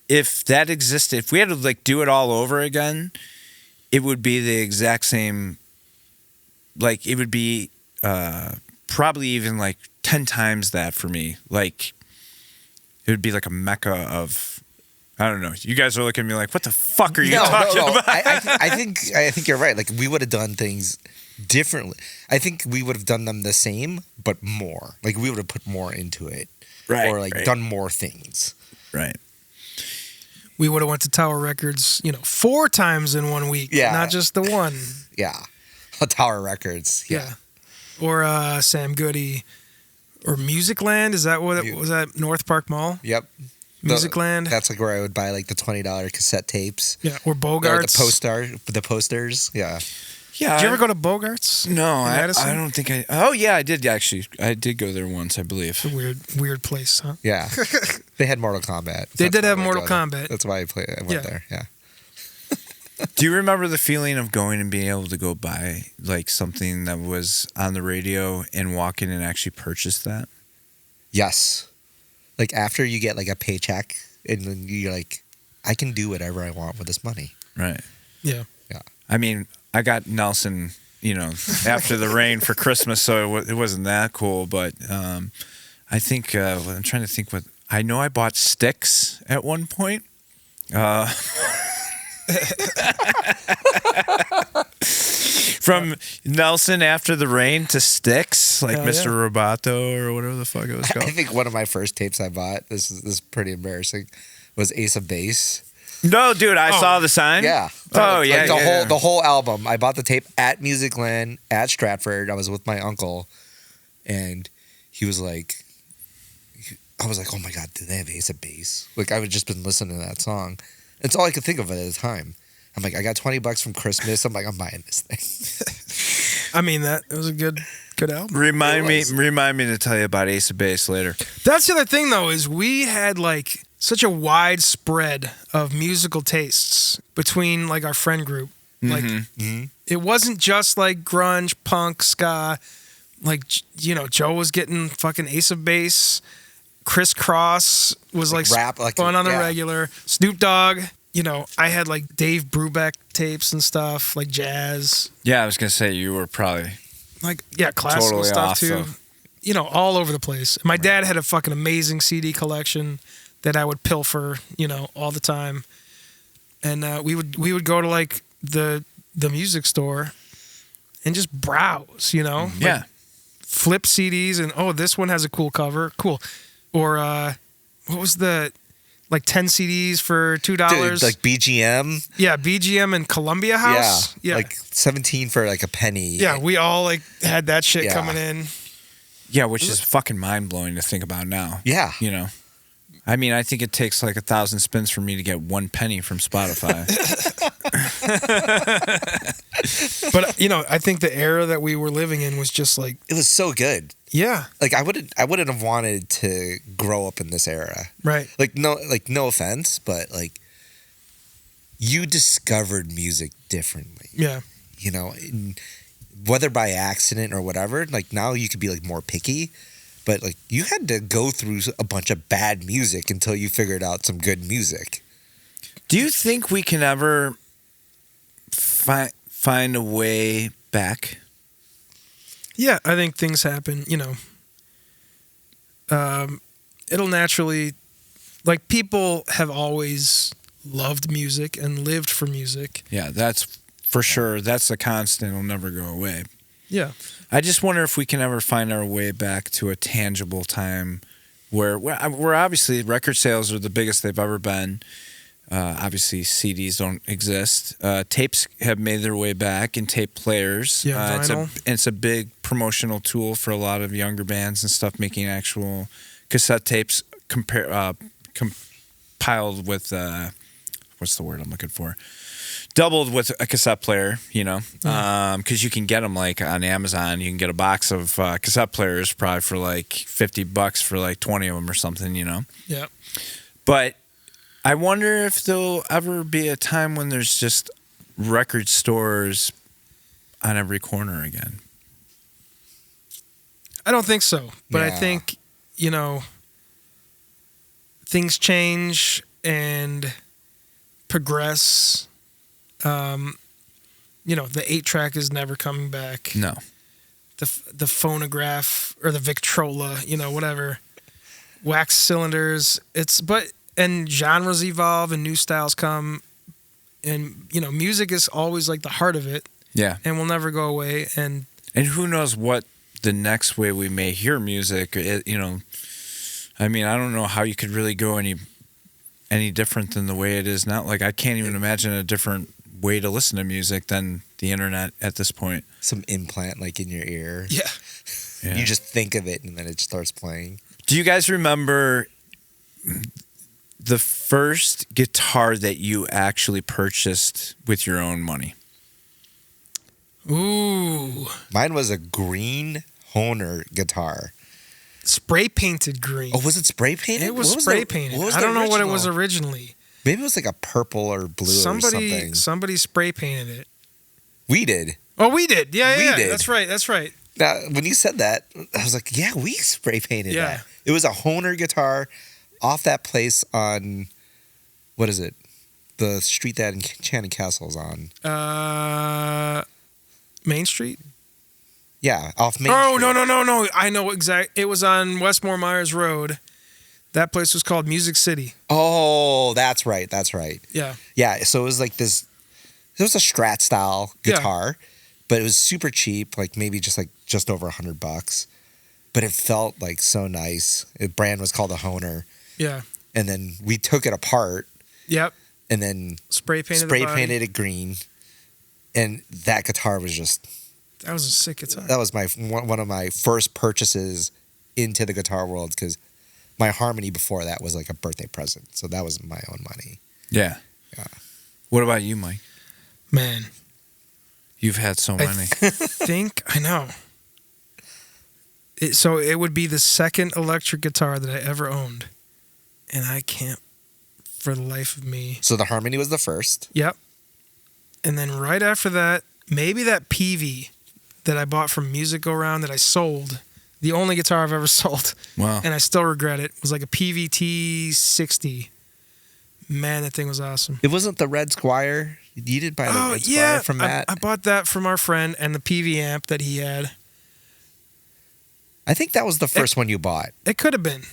if that existed, if we had to like do it all over again, it would be the exact same. Like it would be probably even like 10 times that for me. Like it would be like a mecca of I don't know. You guys are looking at me like, what the fuck are you talking about? I think you're right. Like, we would have done things differently. I think we would have done them the same, but more. Like, we would have put more into it. Right. Or, like, done more things. Right. We would have went to Tower Records, 4 times in 1 week. Yeah. Not just the one. Yeah. Tower Records. Yeah. Or Sam Goody. Or Musicland. Is that what it was? That North Park Mall? Yep. Musicland. That's like where I would buy like the $20 cassette tapes. Yeah. Or Bogarts. Or the posters. Yeah. Yeah. Did you ever go to Bogarts? No, I Madison? don't think I. Oh yeah, I did actually. I did go there once, I believe. It's a weird place, huh? Yeah. They had Mortal Kombat. They did have why I Mortal go there. Kombat. That's why I went there. Yeah. Do you remember the feeling of going and being able to go buy like something that was on the radio and walk in and actually purchase that? Yes. Like after you get like a paycheck and then you're like, I can do whatever I want with this money. Right. Yeah. Yeah. I mean, I got Nelson, after the rain for Christmas, so it wasn't that cool. But I think I'm trying to think what I know. I bought sticks at one point. From Nelson after the rain to sticks, like Mr. Roboto or whatever the fuck it was called. I think one of my first tapes I bought, this is pretty embarrassing, was Ace of Base. No, dude, I saw the sign. Yeah. Oh, yeah. The whole album. I bought the tape at Musicland at Stratford. I was with my uncle, and he was like, I was like, oh my God, do they have Ace of Base? Like, I had just been listening to that song. It's all I could think of at the time. I'm like, I got $20 from Christmas. I'm like, I'm buying this thing. I mean, it was a good album. Remind me to tell you about Ace of Base later. That's the other thing, though, is we had like such a wide spread of musical tastes between like our friend group. Like, it wasn't just like grunge, punk, ska. Like, Joe was getting fucking Ace of Base. Criss Cross was like rap, fun on the regular. Snoop Dogg. I had like Dave Brubeck tapes and stuff, like jazz. Yeah, I was gonna say you were probably classical totally stuff off, too. though. All over the place. My dad had a fucking amazing CD collection that I would pilfer, all the time. And we would go to like the music store and just browse, Yeah. Flip CDs and this one has a cool cover, cool. Or what was the like 10 CDs for $2? Dude, like BGM. Yeah, BGM and Columbia House. Yeah. Like 17 for like a penny. Yeah, we all like had that shit coming in. Yeah, which is fucking mind blowing to think about now. Yeah. I mean, I think it takes like 1,000 spins for me to get 1 penny from Spotify. But I think the era that we were living in was just like It was so good. Yeah. Like I wouldn't have wanted to grow up in this era. Right. Like no offense, but like you discovered music differently. Yeah. Whether by accident or whatever, like now you could be like more picky, but like you had to go through a bunch of bad music until you figured out some good music. Do you think we can ever find a way back? Yeah, I think things happen, it'll naturally, like people have always loved music and lived for music. Yeah, that's for sure. That's a constant. It'll never go away. Yeah. I just wonder if we can ever find our way back to a tangible time where obviously record sales are the biggest they've ever been. Obviously, CDs don't exist. Tapes have made their way back, and tape players. Yeah, vinyl. It's a big promotional tool for a lot of younger bands and stuff, making actual cassette tapes compiled with what's the word I'm looking for? Doubled with a cassette player, because you can get them like on Amazon. You can get a box of cassette players probably for like $50 for like 20 of them or something, Yeah. But I wonder if there'll ever be a time when there's just record stores on every corner again. I don't think so, but I Yeah. think, things change and progress. The 8-track is never coming back. No. The phonograph or the Victrola, whatever. Wax cylinders. But and genres evolve and new styles come, and music is always like the heart of it, Yeah. and will never go away. And who knows what the next way we may hear music, I mean, I don't know how you could really go any different than the way it is now. Like, I can't even imagine a different way to listen to music than the internet at this point. Some implant like in your ear. yeah, Yeah. You just think of it and then it starts playing. Do you guys remember the first guitar that you actually purchased with your own money? ooh, Mine was a green Hohner guitar. spray painted green. Oh, was it spray painted? It was What spray the- painted. what was I the don't know what it was original? originally. Maybe it was like a purple or blue or something. Somebody spray painted it. We did. Oh, we did. Yeah, We yeah. did. That's right. Now, when you said that, I was like, yeah, we spray painted Yeah. that. It was a Hohner guitar off that place on, what is it? The street that Enchanted Castle's on. Main Street. Yeah, off Main Oh Street. no! I know exact. It was on Westmore Myers Road. That place was called Music City. Oh, that's right. Yeah. Yeah, so it was like this, it was a Strat style Yeah. guitar, but it was super cheap, like maybe just over $100. But it felt like so nice. The brand was called a Hohner. Yeah. And then we took it apart Yep. and then Spray painted. spray the body. painted it green. And that guitar was just, That was a sick guitar. that was one of my first purchases into the guitar world, because my Harmony before that was like a birthday present. So that was my own money. Yeah. Yeah. What about you, Mike? Man, You've had so I many. think I know. So it would be the second electric guitar that I ever owned, and I can't, for the life of me. So the Harmony was the first. Yep. And then right after that, maybe that PV that I bought from Music Go Round that I sold, the only guitar I've ever sold, Wow. and I still regret it, was like a PVT 60. Man, that thing was awesome. It wasn't the Red Squire. You did buy the Red Squire from Matt. I bought that from our friend and the PV amp that he had. I think that was the first one you bought. It could have been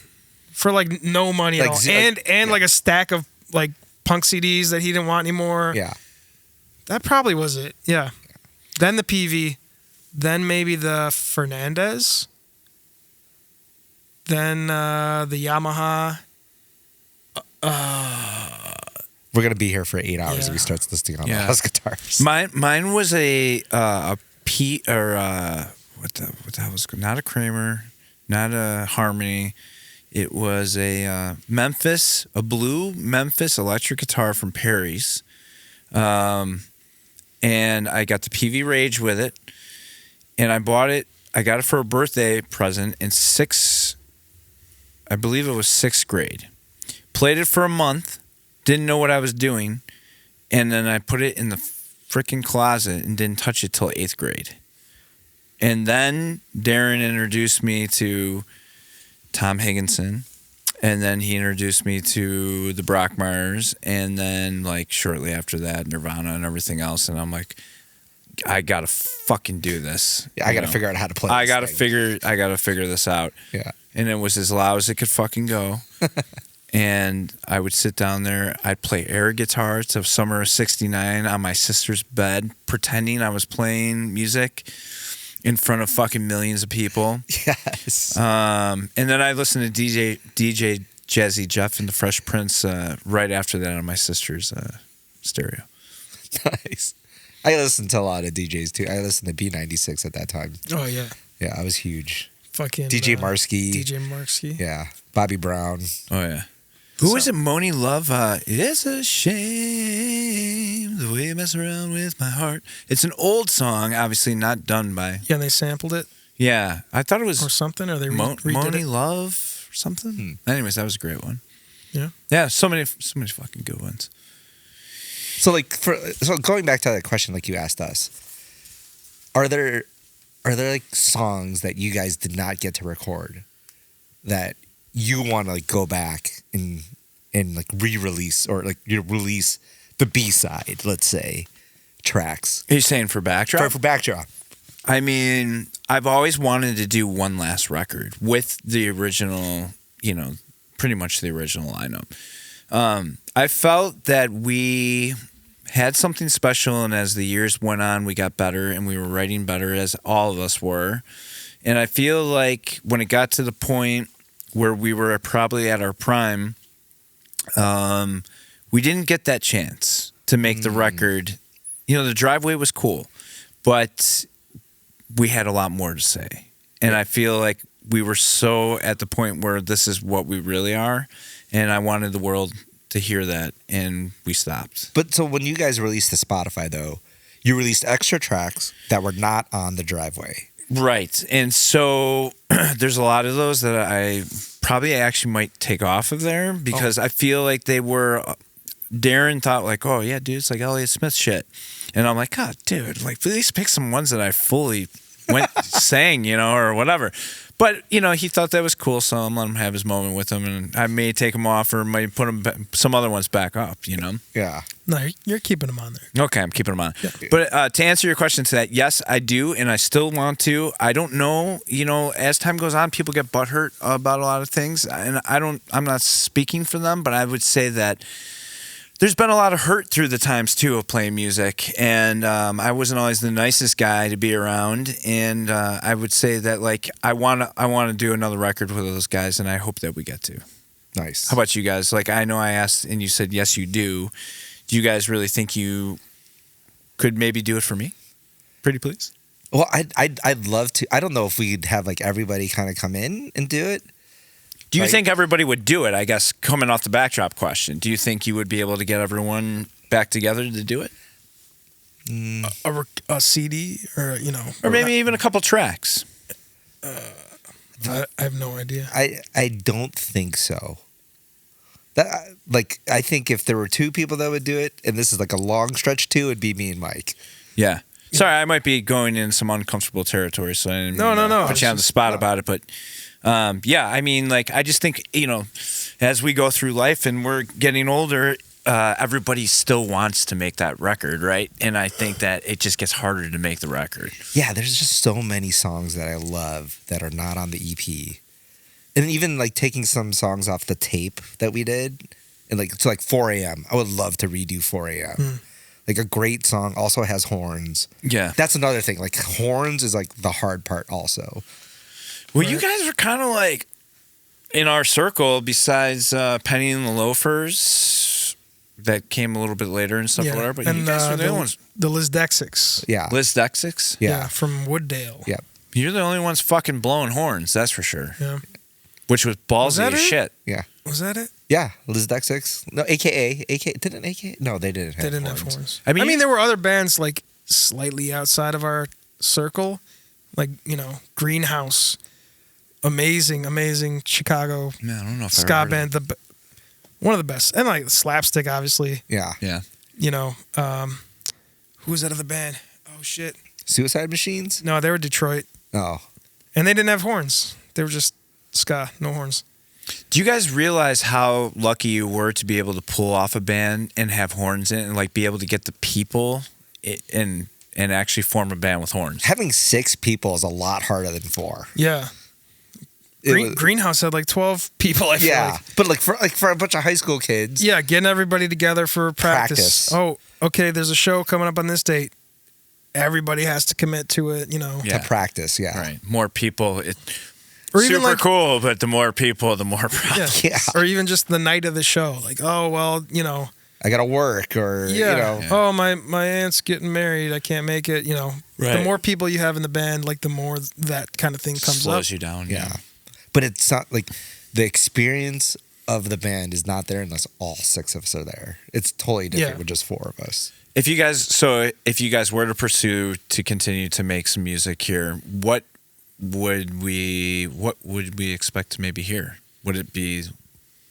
for like no money Like at all, ze- and yeah. like a stack of like punk CDs that he didn't want anymore. Yeah. That probably was it. Yeah. Then the PV, then maybe the Fernandez, then the Yamaha. We're going to be here for 8 hours Yeah. if we start listing on Yeah. all those guitars. Mine was a P or what the hell was it? Not a Kramer, not a Harmony. It was a blue Memphis electric guitar from Perry's, and I got the PV Rage with it, and I bought it. I got it for a birthday present in I believe it was 6th grade. Played it for a month, didn't know what I was doing, and then I put it in the freaking closet and didn't touch it till 8th grade. And then Darren introduced me to Tom Higginson, and then he introduced me to the Brockmeyers, and then like shortly after that, Nirvana and everything else. And I'm like, I gotta fucking do this. Yeah, I got to figure out how to play I this gotta thing. figure this out. Yeah. And it was as loud as it could fucking go. And I would sit down there. I'd play air guitar to Summer of '69 on my sister's bed, pretending I was playing music in front of fucking millions of people. Yes. And then I listened to DJ Jazzy Jeff and the Fresh Prince right after that on my sister's stereo. Nice. I listened to a lot of DJs too. I listened to B96 at that time. Oh yeah, Yeah, I was huge. fucking DJ Marsky. DJ Marsky. Yeah. Bobby Brown. Oh, yeah. Who was it? Moni Love. It's a shame the way you mess around with my heart. It's an old song, obviously not done by. Yeah, and they sampled it Yeah, I thought it was or something, or they redid Moni it. Love or something. Anyways, that was a great one. Yeah. Yeah, so many fucking good ones. So going back to that question like you asked us, are there like songs that you guys did not get to record that you want to like go back and like re-release, or like you release the B-side, let's say, tracks Are you saying for Backdrop? for Backdrop? I mean, I've always wanted to do one last record with the original, pretty much the original lineup. I felt that we had something special, and as the years went on, we got better, and we were writing better, as all of us were. And I feel like when it got to the point where we were probably at our prime, we didn't get that chance to make the record. The Driveway was cool, but we had a lot more to say. And I feel like we were so at the point where this is what we really are, and I wanted the world to hear that, and we stopped. But so when you guys released the Spotify, though, you released extra tracks that were not on the Driveway. Right. And so there's a lot of those that I probably actually might take off of there because I feel like they were Darren thought like, oh yeah, dude, it's like Elliott Smith shit. And I'm like, God, dude, like please pick some ones that I fully went sang, or whatever. But, he thought that was cool, so I'm letting him have his moment with him, and I may take him off or might put some other ones back up, Yeah. No, you're keeping them on there. Okay, I'm keeping them on. Yeah. But to answer your question to that, yes, I do, and I still want to. I don't know, as time goes on, people get butthurt about a lot of things, and I'm not speaking for them, but I would say that there's been a lot of hurt through the times, too, of playing music, and I wasn't always the nicest guy to be around, and I would say that, like, I want to do another record with those guys, and I hope that we get to. Nice. How about you guys? Like, I know I asked, and you said, yes, you do. Do you guys really think you could maybe do it for me? Pretty please? Well, I'd love to. I don't know if we'd have, like, everybody kind of come in and do it. Do you think everybody would do it? I guess coming off the backdrop question, do you think you would be able to get everyone back together to do it? A CD or or maybe even a couple tracks. I have no idea. I don't think so. I think if there were two people that would do it, and this is like a long stretch too, it'd be me and Mike. Yeah. Sorry, I might be going in some uncomfortable territory, so I didn't No. put you on the spot about it, but I mean, like, I just think, as we go through life and we're getting older, everybody still wants to make that record, right? And I think that it just gets harder to make the record. Yeah, there's just so many songs that I love that are not on the EP. And even, like, taking some songs off the tape that we did, and, like, to, like, 4 a.m. I would love to redo 4 a.m. Like, a great song also has horns. Yeah. That's another thing. Like, horns is, like, the hard part also. Well, you guys were kind of like in our circle, besides Penny and the Loafers, that came a little bit later and stuff, whatever. But you guys were the only ones. The Liz Dexics. Yeah. Liz Dexics? Yeah. From Wooddale. Yeah. You're the only ones fucking blowing horns, that's for sure. Yeah. Which was ballsy as shit. Yeah. Was that it? Yeah. Liz Dexics. No, AKA. Didn't AKA? No, they didn't have They didn't horns. have horns. I mean, there were other bands like slightly outside of our circle, like, Greenhouse. Amazing Chicago man, I don't know if ska band, one of the best, and like Slapstick, obviously. Yeah. Yeah. Who was that other band? Oh shit! Suicide Machines? No, they were Detroit, Oh. and they didn't have horns. They were just ska, no horns. Do you guys realize how lucky you were to be able to pull off a band and have horns in it, and like be able to get the people and actually form a band with horns? Having 6 people is a lot harder than 4. Yeah. Greenhouse had like 12 people. I feel like. But like for a bunch of high school kids. Yeah, getting everybody together for practice. Oh, okay. There's a show coming up on this date. Everybody has to commit to it. To practice. Yeah. Right. More people. Or even super like, cool, but the more people, the more problems. Yeah. Or even just the night of the show. Like, oh well, I gotta work, or Oh, my aunt's getting married. I can't make it. The more people you have in the band, like the more that kind of thing comes up. Slows you down. Yeah. But it's not like the experience of the band is not there unless all 6 of us are there. It's totally different with just 4 of us. If you guys were to pursue to continue to make some music here, what would we expect to maybe hear? Would it be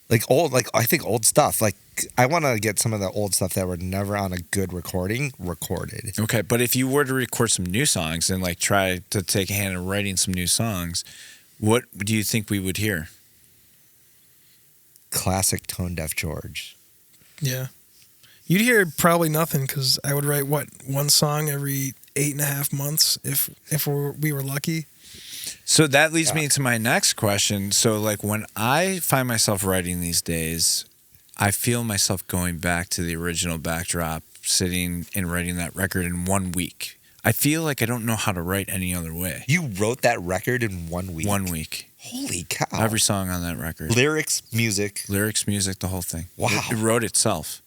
I think old stuff. Like, I want to get some of the old stuff that were never on a good recording recorded. Okay, but if you were to record some new songs and like try to take a hand in writing some new songs, what do you think we would hear? Classic Tone Deaf George. Yeah. You'd hear probably nothing because I would write, one song every 8.5 months if we were lucky. So that leads me to my next question. So like when I find myself writing these days, I feel myself going back to the original backdrop, sitting and writing that record in 1 week. I feel like I don't know how to write any other way. You wrote that record in 1 week? 1 week. Holy cow. Every song on that record. Lyrics, music, the whole thing. Wow. It wrote itself.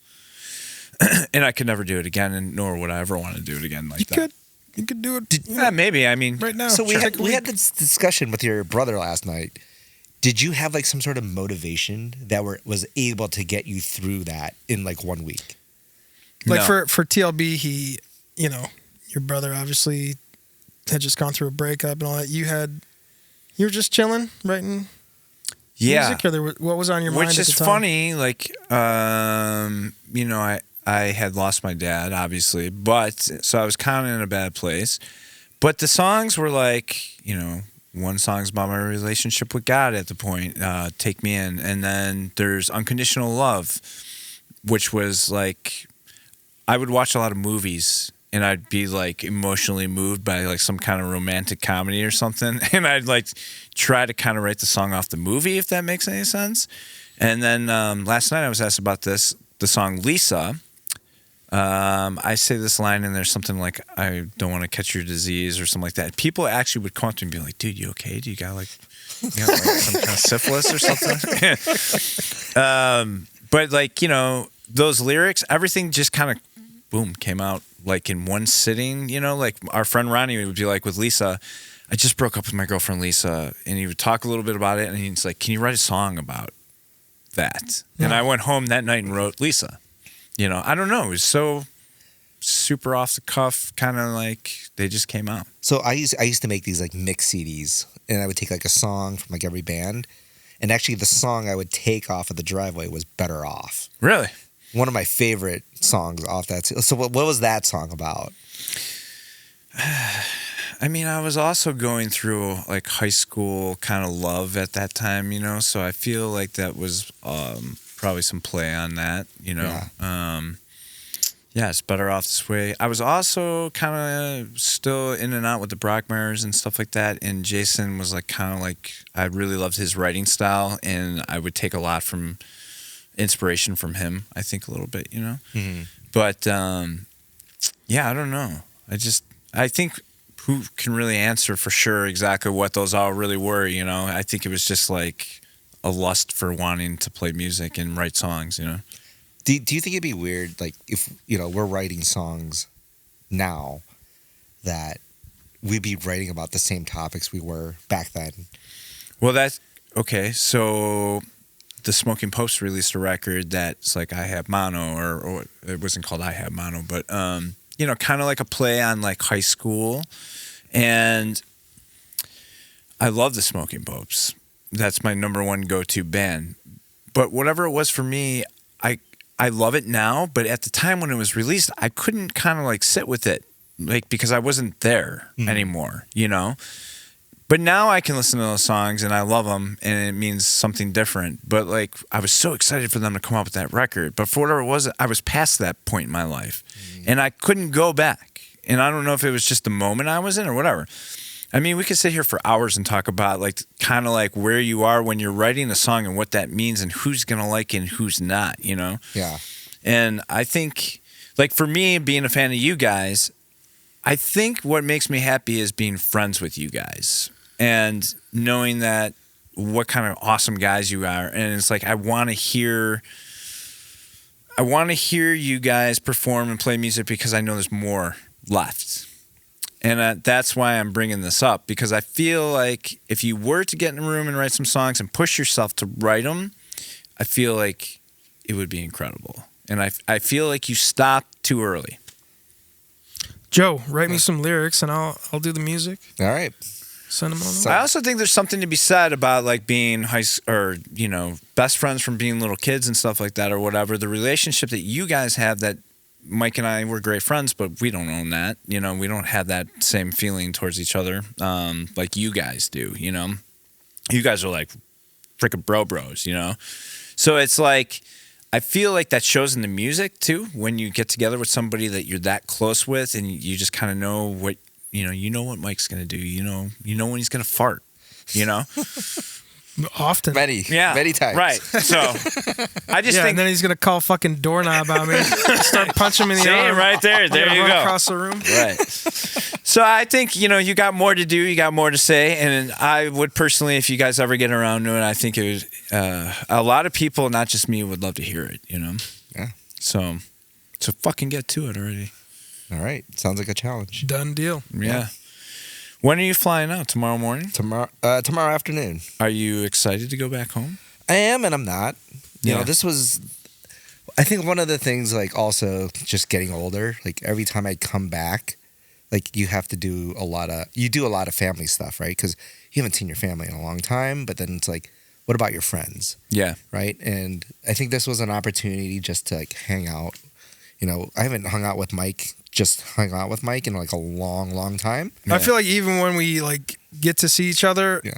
And I could never do it again, and nor would I ever want to do it again like that. You could do it. Maybe. I mean, right now. So we Sure. had this discussion with your brother last night. Did you have like some sort of motivation that was able to get you through that in like 1 week? Like No. for TLB, he, your brother obviously had just gone through a breakup and all that. You were just chilling, writing music, or what was on your mind Which at is the time? funny, like, I had lost my dad, obviously, so I was kind of in a bad place. But the songs were like, one song's about my relationship with God at the point, Take Me In. And then there's Unconditional Love, which was like, I would watch a lot of movies and I'd be like emotionally moved by like some kind of romantic comedy or something. And I'd like try to kind of write the song off the movie, if that makes any sense. And then last night I was asked about the song Lisa. I say this line and there's something like, I don't want to catch your disease or something like that. People actually would come up to me and be like, dude, you okay? Do you got like some kind of syphilis or something? But like, those lyrics, everything just kind of boom, came out like in one sitting, like our friend Ronnie would be like with Lisa, I just broke up with my girlfriend Lisa, and he would talk a little bit about it, and he's like, can you write a song about that? Yeah. And I went home that night and wrote Lisa. I don't know. It was so super off the cuff, kind of like they just came out. So I used to make these like mix CDs, and I would take like a song from like every band, and actually the song I would take off of the driveway was Better Off. Really? One of my favorite songs off that. So what was that song about? I mean, I was also going through like high school kind of love at that time, so I feel like that was probably some play on that, Yeah, it's Better Off This Way. I was also kind of still in and out with the Brockmeyers and stuff like that, and Jason was like kind of like, I really loved his writing style, and I would take a lot from inspiration from him, I think a little bit, Mm-hmm. But yeah, I don't know. I think who can really answer for sure exactly what those all really were, I think it was just like a lust for wanting to play music and write songs, Do you think it'd be weird, like if we're writing songs now, that we'd be writing about the same topics we were back then? Well, that's okay. So the Smoking Popes released a record that's like I Have Mono, or it wasn't called I Have Mono, but kind of like a play on like high school, and I love the Smoking Popes. That's my number one go-to band. But whatever it was for me, I love it now, but at the time when it was released, I couldn't kind of like sit with it, like because I wasn't there anymore, But now I can listen to those songs and I love them, and it means something different. But like I was so excited for them to come out with that record, but for whatever it was, I was past that point in my life, and I couldn't go back. And I don't know if it was just the moment I was in or whatever. I mean, we could sit here for hours and talk about like kind of like where you are when you're writing a song and what that means and who's going to like it and who's not, Yeah. And I think like for me, being a fan of you guys, I think what makes me happy is being friends with you guys and knowing that what kind of awesome guys you are. And it's like, I want to hear you guys perform and play music because I know there's more left. And that's why I'm bringing this up, because I feel like if you were to get in a room and write some songs and push yourself to write them, I feel like it would be incredible. And I feel like you stopped too early. Joe, write me some lyrics and I'll do the music. All right. Send them on. I also think there's something to be said about like being best friends from being little kids and stuff like that or whatever. The relationship that you guys have, that Mike and I were great friends, but we don't own that. We don't have that same feeling towards each other like you guys do. You guys are like freaking bros. So it's like I feel like that shows in the music too. When you get together with somebody that you're that close with, and you just kind of know what what Mike's gonna do. You know when he's gonna fart. Often. Many times. Right. So I just Yeah, think and then he's gonna call fucking doorknob on me. Start punching him in the See, arm. right there. There Gonna you run go. across the room. Right. So I think, you got more to do. You got more to say. And I would personally, if you guys ever get around to it, I think it was a lot of people, not just me, would love to hear it, Yeah. So fucking get to it already. All right. Sounds like a challenge. Done deal. Yeah. When are you flying out? Tomorrow morning? Tomorrow afternoon. Are you excited to go back home? I am and I'm not. You Yeah. know, this was, I think one of the things, like, also just getting older, like, every time I come back, like, you have to do a lot of family stuff, right? Because you haven't seen your family in a long time, but then it's like, what about your friends, Yeah. right? And I think this was an opportunity just to, like, hang out. I haven't hung out with Mike in, like, a long, long time. Yeah. I feel like even when we like get to see each other, Yeah.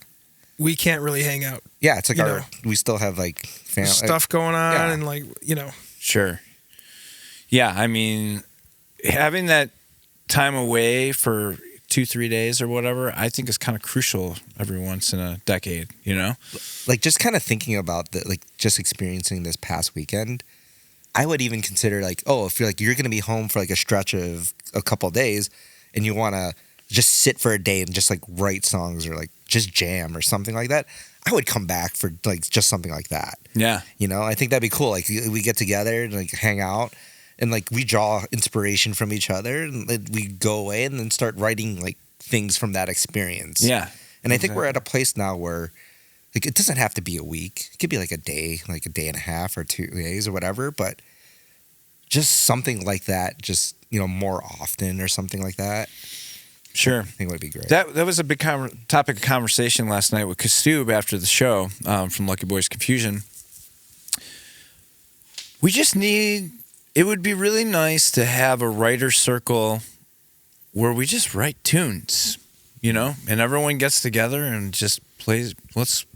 we can't really hang out. Yeah, it's like You know. we still have, like, family Stuff going on yeah. and like Sure. Yeah, I mean, having that time away for 2-3 days or whatever, I think is kind of crucial every once in a decade, Like, just kind of thinking about just experiencing this past weekend, I would even consider, like, if you're going to be home for, like, a stretch of a couple of days and you want to just sit for a day and just, like, write songs or, like, just jam or something like that, I would come back for, like, just something like that. Yeah. I think that'd be cool. Like, we get together and, like, hang out and, like, we draw inspiration from each other and we go away and then start writing, like, things from that experience. Yeah. And I think we're at a place now where, like, it doesn't have to be a week. It could be like a day and a half or 2 days or whatever, but just something like that, just, more often or something like that. Sure. I think would be great. That was a big topic of conversation last night with Kastub after the show from Lucky Boys Confusion. We just it would be really nice to have a writer circle where we just write tunes, and everyone gets together and just plays, let's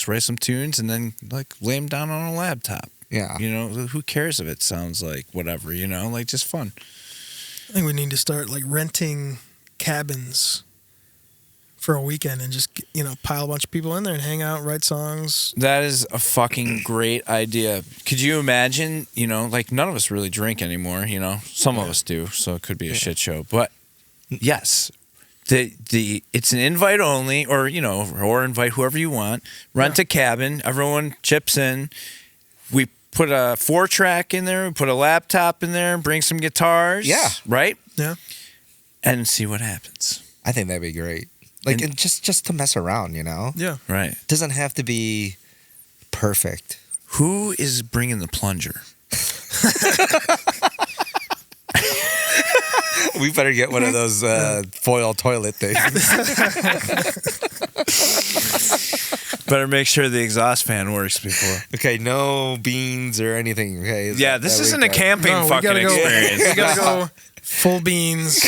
write some tunes and then, like, lay them down on a laptop. Yeah. Who cares if it sounds like whatever, like, just fun. I think we need to start like renting cabins for a weekend and just pile a bunch of people in there and hang out, write songs. That is a fucking great idea. Could you imagine, like, none of us really drink anymore, some of us do, so it could be a shit show. But yes, it's an invite only, or invite whoever you want. Rent a cabin, everyone chips in. We put a 4-track in there, we put a laptop in there, bring some guitars. Yeah. Right? Yeah. And see what happens. I think that'd be great. Like, and just to mess around, Yeah. Right. It doesn't have to be perfect. Who is bringing the plunger? We better get one of those foil toilet things. Better make sure the exhaust fan works before. Okay, no beans or anything. Okay. Yeah, this isn't a camping No, we fucking gotta go- experience. We gotta go full beans.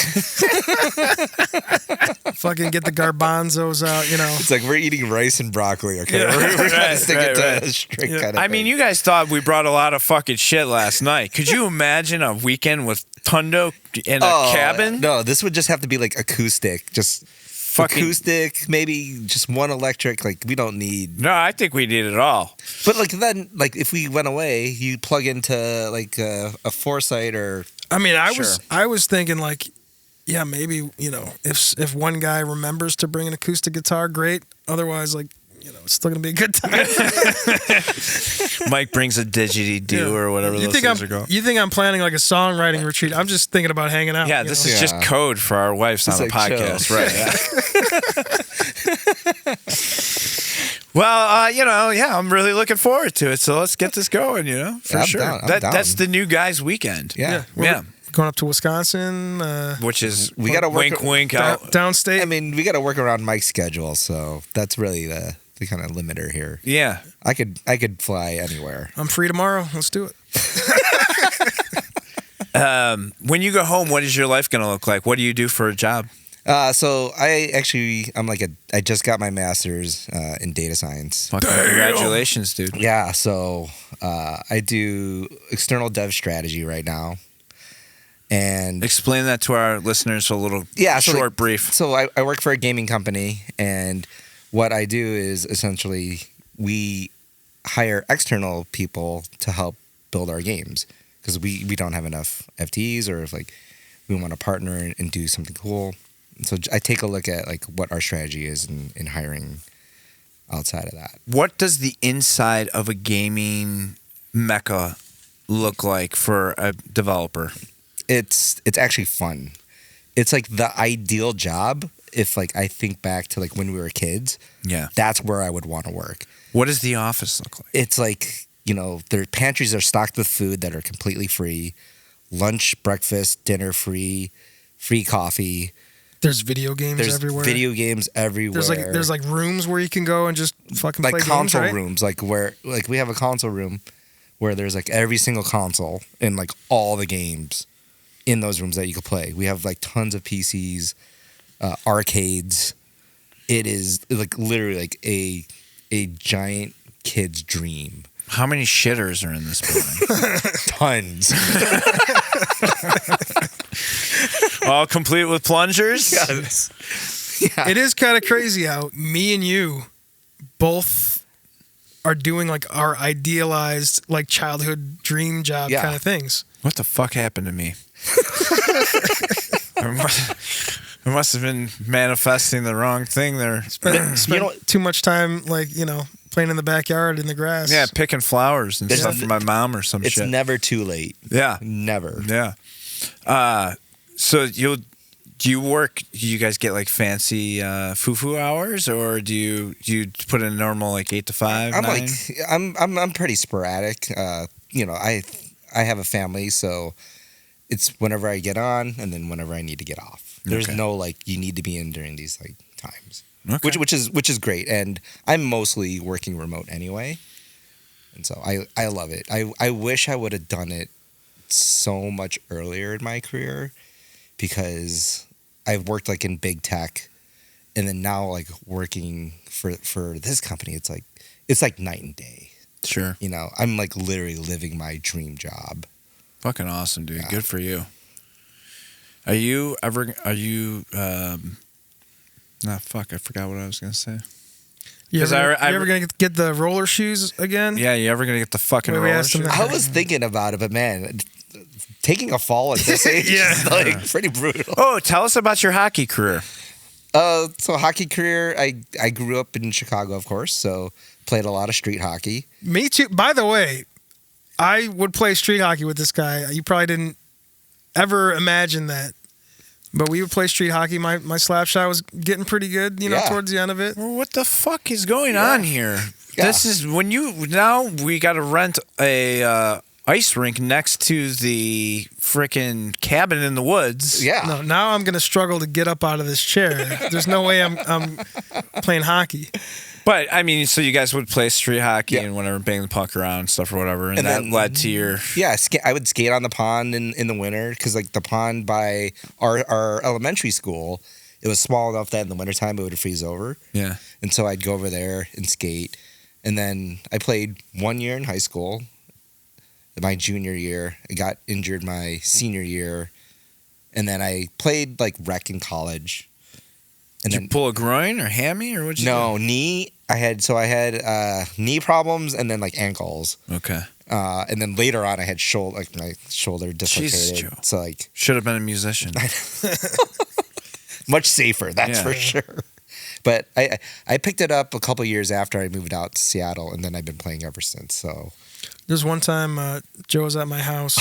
Fucking get the garbanzos out, It's like we're eating rice and broccoli. Okay, Yeah. we're gonna Right, stick right, it to right. a straight Yeah. kind of. I mean, you guys thought we brought a lot of fucking shit last night. Could you imagine a weekend with Retondo in a cabin? No, this would just have to be like acoustic, just Fucking- acoustic. Maybe just one electric. Like, we don't need. No, I think we need it all. But like then, like if we went away, you plug into like a Foresight or. I mean, I Sure. was thinking like, yeah, maybe if one guy remembers to bring an acoustic guitar, great. Otherwise, like, it's still gonna be a good time. Mike brings a didgeridoo or whatever those things are called. You think I'm planning like a songwriting retreat? I'm just thinking about hanging out. Yeah, you this know? is just Yeah. code for our wives on It's the like podcast, chill. right? Yeah. Well, yeah, I'm really looking forward to it. So let's get this going, for I'm sure. down, I'm That's down. the new guys' weekend. Yeah. We're going up to Wisconsin, Which is We gotta work- wink, wink out. downstate. I mean, we got to work around Mike's schedule, so that's really the kind of limiter here. Yeah. I could fly anywhere. I'm free tomorrow. Let's do it. When you go home, what is your life going to look like? What do you do for a job? So I just got my master's in data science. Fucking congratulations, dude. Yeah, so I do external dev strategy right now, and Explain that to our listeners a little so short, like- brief. So I work for a gaming company, and what I do is essentially we hire external people to help build our games because we don't have enough FTEs, or if like we want to partner and do something cool. So I take a look at like what our strategy is in hiring outside of that. What does the inside of a gaming mecca look like for a developer? It's actually fun. It's like the ideal job. If like I think back to like when we were kids, Yeah. that's where I would want to work. What does the office look like? It's like, their pantries are stocked with food that are completely free. Lunch, breakfast, dinner free coffee. There's video games There's everywhere. video games everywhere. There's like rooms where you can go and just fucking like play console games, right? rooms, like where like we have a console room where there's like every single console and like all the games in those rooms that you could play. We have like tons of PCs, arcades. It is like literally like a giant kid's dream. How many shitters are in this building? Tons. All complete with plungers? Yes. It is kind of crazy how me and you both are doing like our idealized like childhood dream job Yeah. kind of things. What the fuck happened to me? I must have been manifesting the wrong thing there. Spent too much time like, playing in the backyard in the grass. Yeah, picking flowers and There's stuff for my mom or some It's shit. never too late. Yeah. Never. Yeah. So do you work? Do you guys get like fancy foo-foo hours, or do you put in normal like 8 to 5? I'm 9? like I'm pretty sporadic. I have a family, so it's whenever I get on and then whenever I need to get off. There's Okay. no like you need to be in during these like times. Okay. Which is great, and I'm mostly working remote anyway, and so I love it. I wish I would have done it so much earlier in my career, because I've worked like in big tech, and then now like working for this company, it's like night and day. Sure. I'm like literally living my dream job. Fucking awesome, dude. Yeah. Good for you. Are you fuck, I forgot what I was gonna say. You 'Cause ever, I- you ever gonna get the roller shoes again? Yeah, you ever gonna get the fucking Wait, we roller asked him shoes? that. I was thinking about it, but man, taking a fall at this age is like pretty brutal. Oh, tell us about your hockey career. So hockey career, I grew up in Chicago, of course, so played a lot of street hockey. Me too. By the way, I would play street hockey with this guy. You probably didn't ever imagine that. But we would play street hockey. My slap shot was getting pretty good, Yeah. towards the end of it. Well, what the fuck is going on here? Yeah. This is now we got to rent a ice rink next to the frickin' cabin in the woods. Yeah. No, now I'm gonna struggle to get up out of this chair. There's no way I'm playing hockey. But I mean, so you guys would play street hockey Yeah. and whatever, bang the puck around and stuff or whatever, and And that then- led to your Yeah, I would skate on the pond in the winter, because like the pond by our elementary school, it was small enough that in the wintertime it would freeze over. yeah. And so I'd go over there and skate. And then I played 1 year in high school. My junior year, I got injured my senior year. And then I played like rec in college. And Did you pull a groin or hammy or what'd you no, knee. I had knee problems and then like ankles. do? Okay. And then later on I had my shoulder dislocated. Jesus, Joe. So like Should have been a musician. much safer, that's Yeah. for sure. But I picked it up a couple years after I moved out to Seattle, and then I've been playing ever since. So There's one time Joe was at my house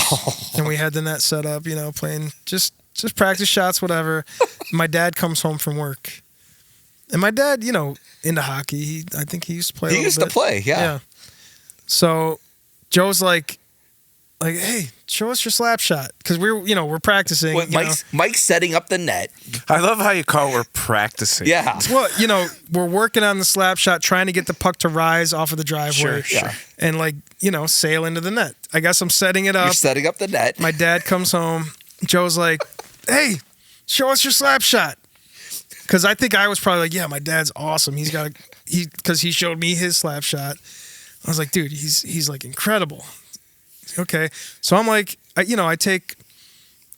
and we had the net set up, playing just practice shots, whatever. My dad comes home from work, and my dad, into hockey. I think he used to play. he used to play, yeah. So Joe's like, hey, show us your slap shot, because we're practicing. What, Mike's setting up the net. I love how you call it we're practicing. Yeah. Well, we're working on the slap shot, trying to get the puck to rise off of the driveway. Sure. And sail into the net. I guess I'm setting it You're up. setting up the net. My dad comes home. Joe's like, hey, show us your slap shot. Because I think I was probably like, yeah, my dad's awesome. Because he showed me his slap shot. I was like, dude, he's like incredible. Okay. So I'm like, I take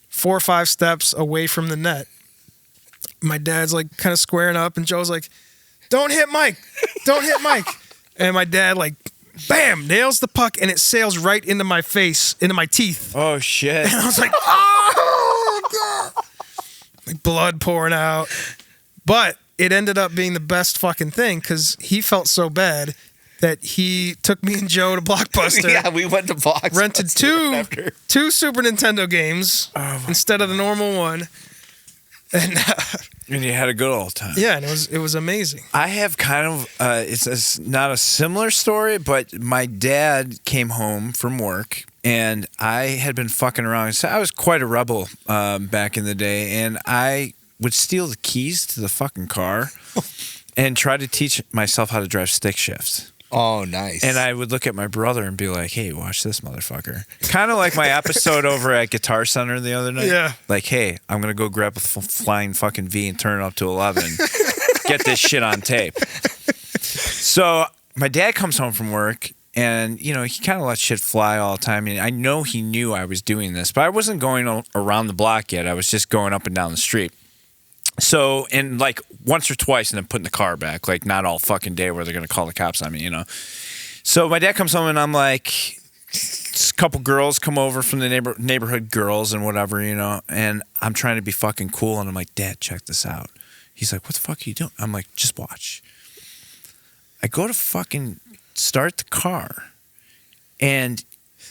4 or 5 steps away from the net. My dad's like kind of squaring up, and Joe's like, don't hit Mike. Don't hit Mike. And my dad, like, bam, nails the puck, and it sails right into my face, into my teeth. Oh, shit. And I was like, oh, God. Like, blood pouring out. But it ended up being the best fucking thing because he felt so bad that he took me and Joe to Blockbuster. Yeah, we went to Blockbuster. Rented two Super Nintendo games instead of the normal one. And you had a good old time. yeah, and it was amazing. I have kind of, it's not a similar story, but my dad came home from work and I had been fucking around. So I was quite a rebel back in the day, and I would steal the keys to the fucking car and try to teach myself how to drive stick shift. Oh, nice. And I would look at my brother and be like, hey, watch this motherfucker. Kind of like my episode over at Guitar Center the other night. Yeah. Like, hey, I'm going to go grab a flying fucking V and turn it up to 11. Get this shit on tape. So my dad comes home from work and, you know, he kind of lets shit fly all the time. And I know he knew I was doing this, but I wasn't going around the block yet. I was just going up and down the street. So, and like once or twice and then putting the car back, like not all fucking day where they're going to call the cops on me, you know? So my dad comes home and I'm like, a couple girls come over from the neighborhood girls and whatever, you know, and I'm trying to be fucking cool. And I'm like, Dad, check this out. He's like, what the fuck are you doing? I'm like, just watch. I go to fucking start the car, and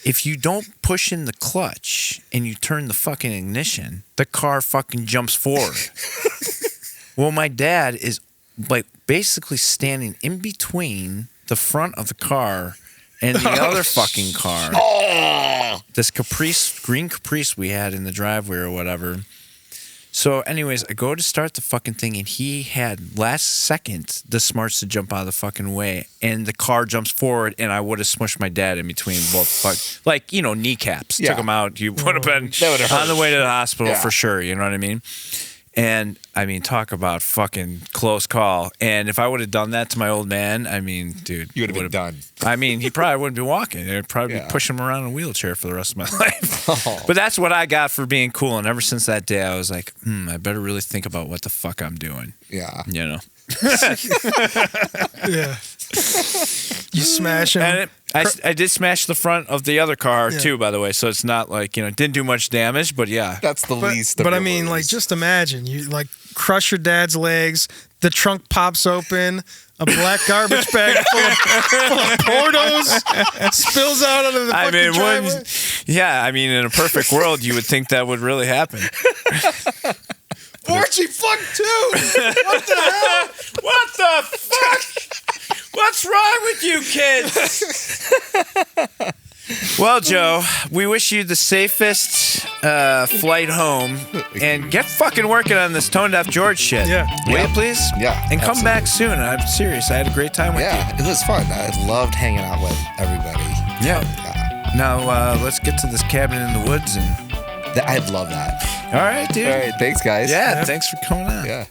if you don't push in the clutch and you turn the fucking ignition, the car fucking jumps forward. Well, my dad is like basically standing in between the front of the car and the other fucking car. Oh! This green Caprice we had in the driveway or whatever. So anyways, I go to start the fucking thing, and he had last second the smarts to jump out of the fucking way, and the car jumps forward, and I would have smushed my dad in between both like, you know, kneecaps. Yeah. Took him out. You would have been would've on the hurt. way to the hospital Yeah. for sure. You know what I mean? And I mean, talk about fucking close call. And if I would have done that to my old man, I mean, dude, You would have been done. I mean, he probably wouldn't be walking. They'd probably Yeah. be pushing him around in a wheelchair for the rest of my life. Oh. But that's what I got for being cool. And ever since that day, I was like, I better really think about what the fuck I'm doing. Yeah. You know? Yeah. You smash him. And I did smash the front of the other car, Yeah. too, by the way. So it's not like, you know, it didn't do much damage, but yeah. That's the least of But I your mean, like, worries. just imagine you like crush your dad's legs, the trunk pops open, a black garbage bag full of Portos spills out onto the I fucking mean, driveway. yeah, I mean, in a perfect world, you would think that would really happen. Orchie, fuck too. What the hell? What the fuck? What's wrong with you kids? Well, Joe, we wish you the safest flight home, and get fucking working on this Tone Deaf George shit. Yeah. Will you Yeah. please? Yeah, And come absolutely. back soon. I'm serious. I had a great time with Yeah, it was fun. I loved hanging out with everybody. you. Yeah. Now, let's get to this cabin in the woods. And I'd love that. all right, dude. All right, thanks, guys. Yeah, thanks for coming on. Yeah.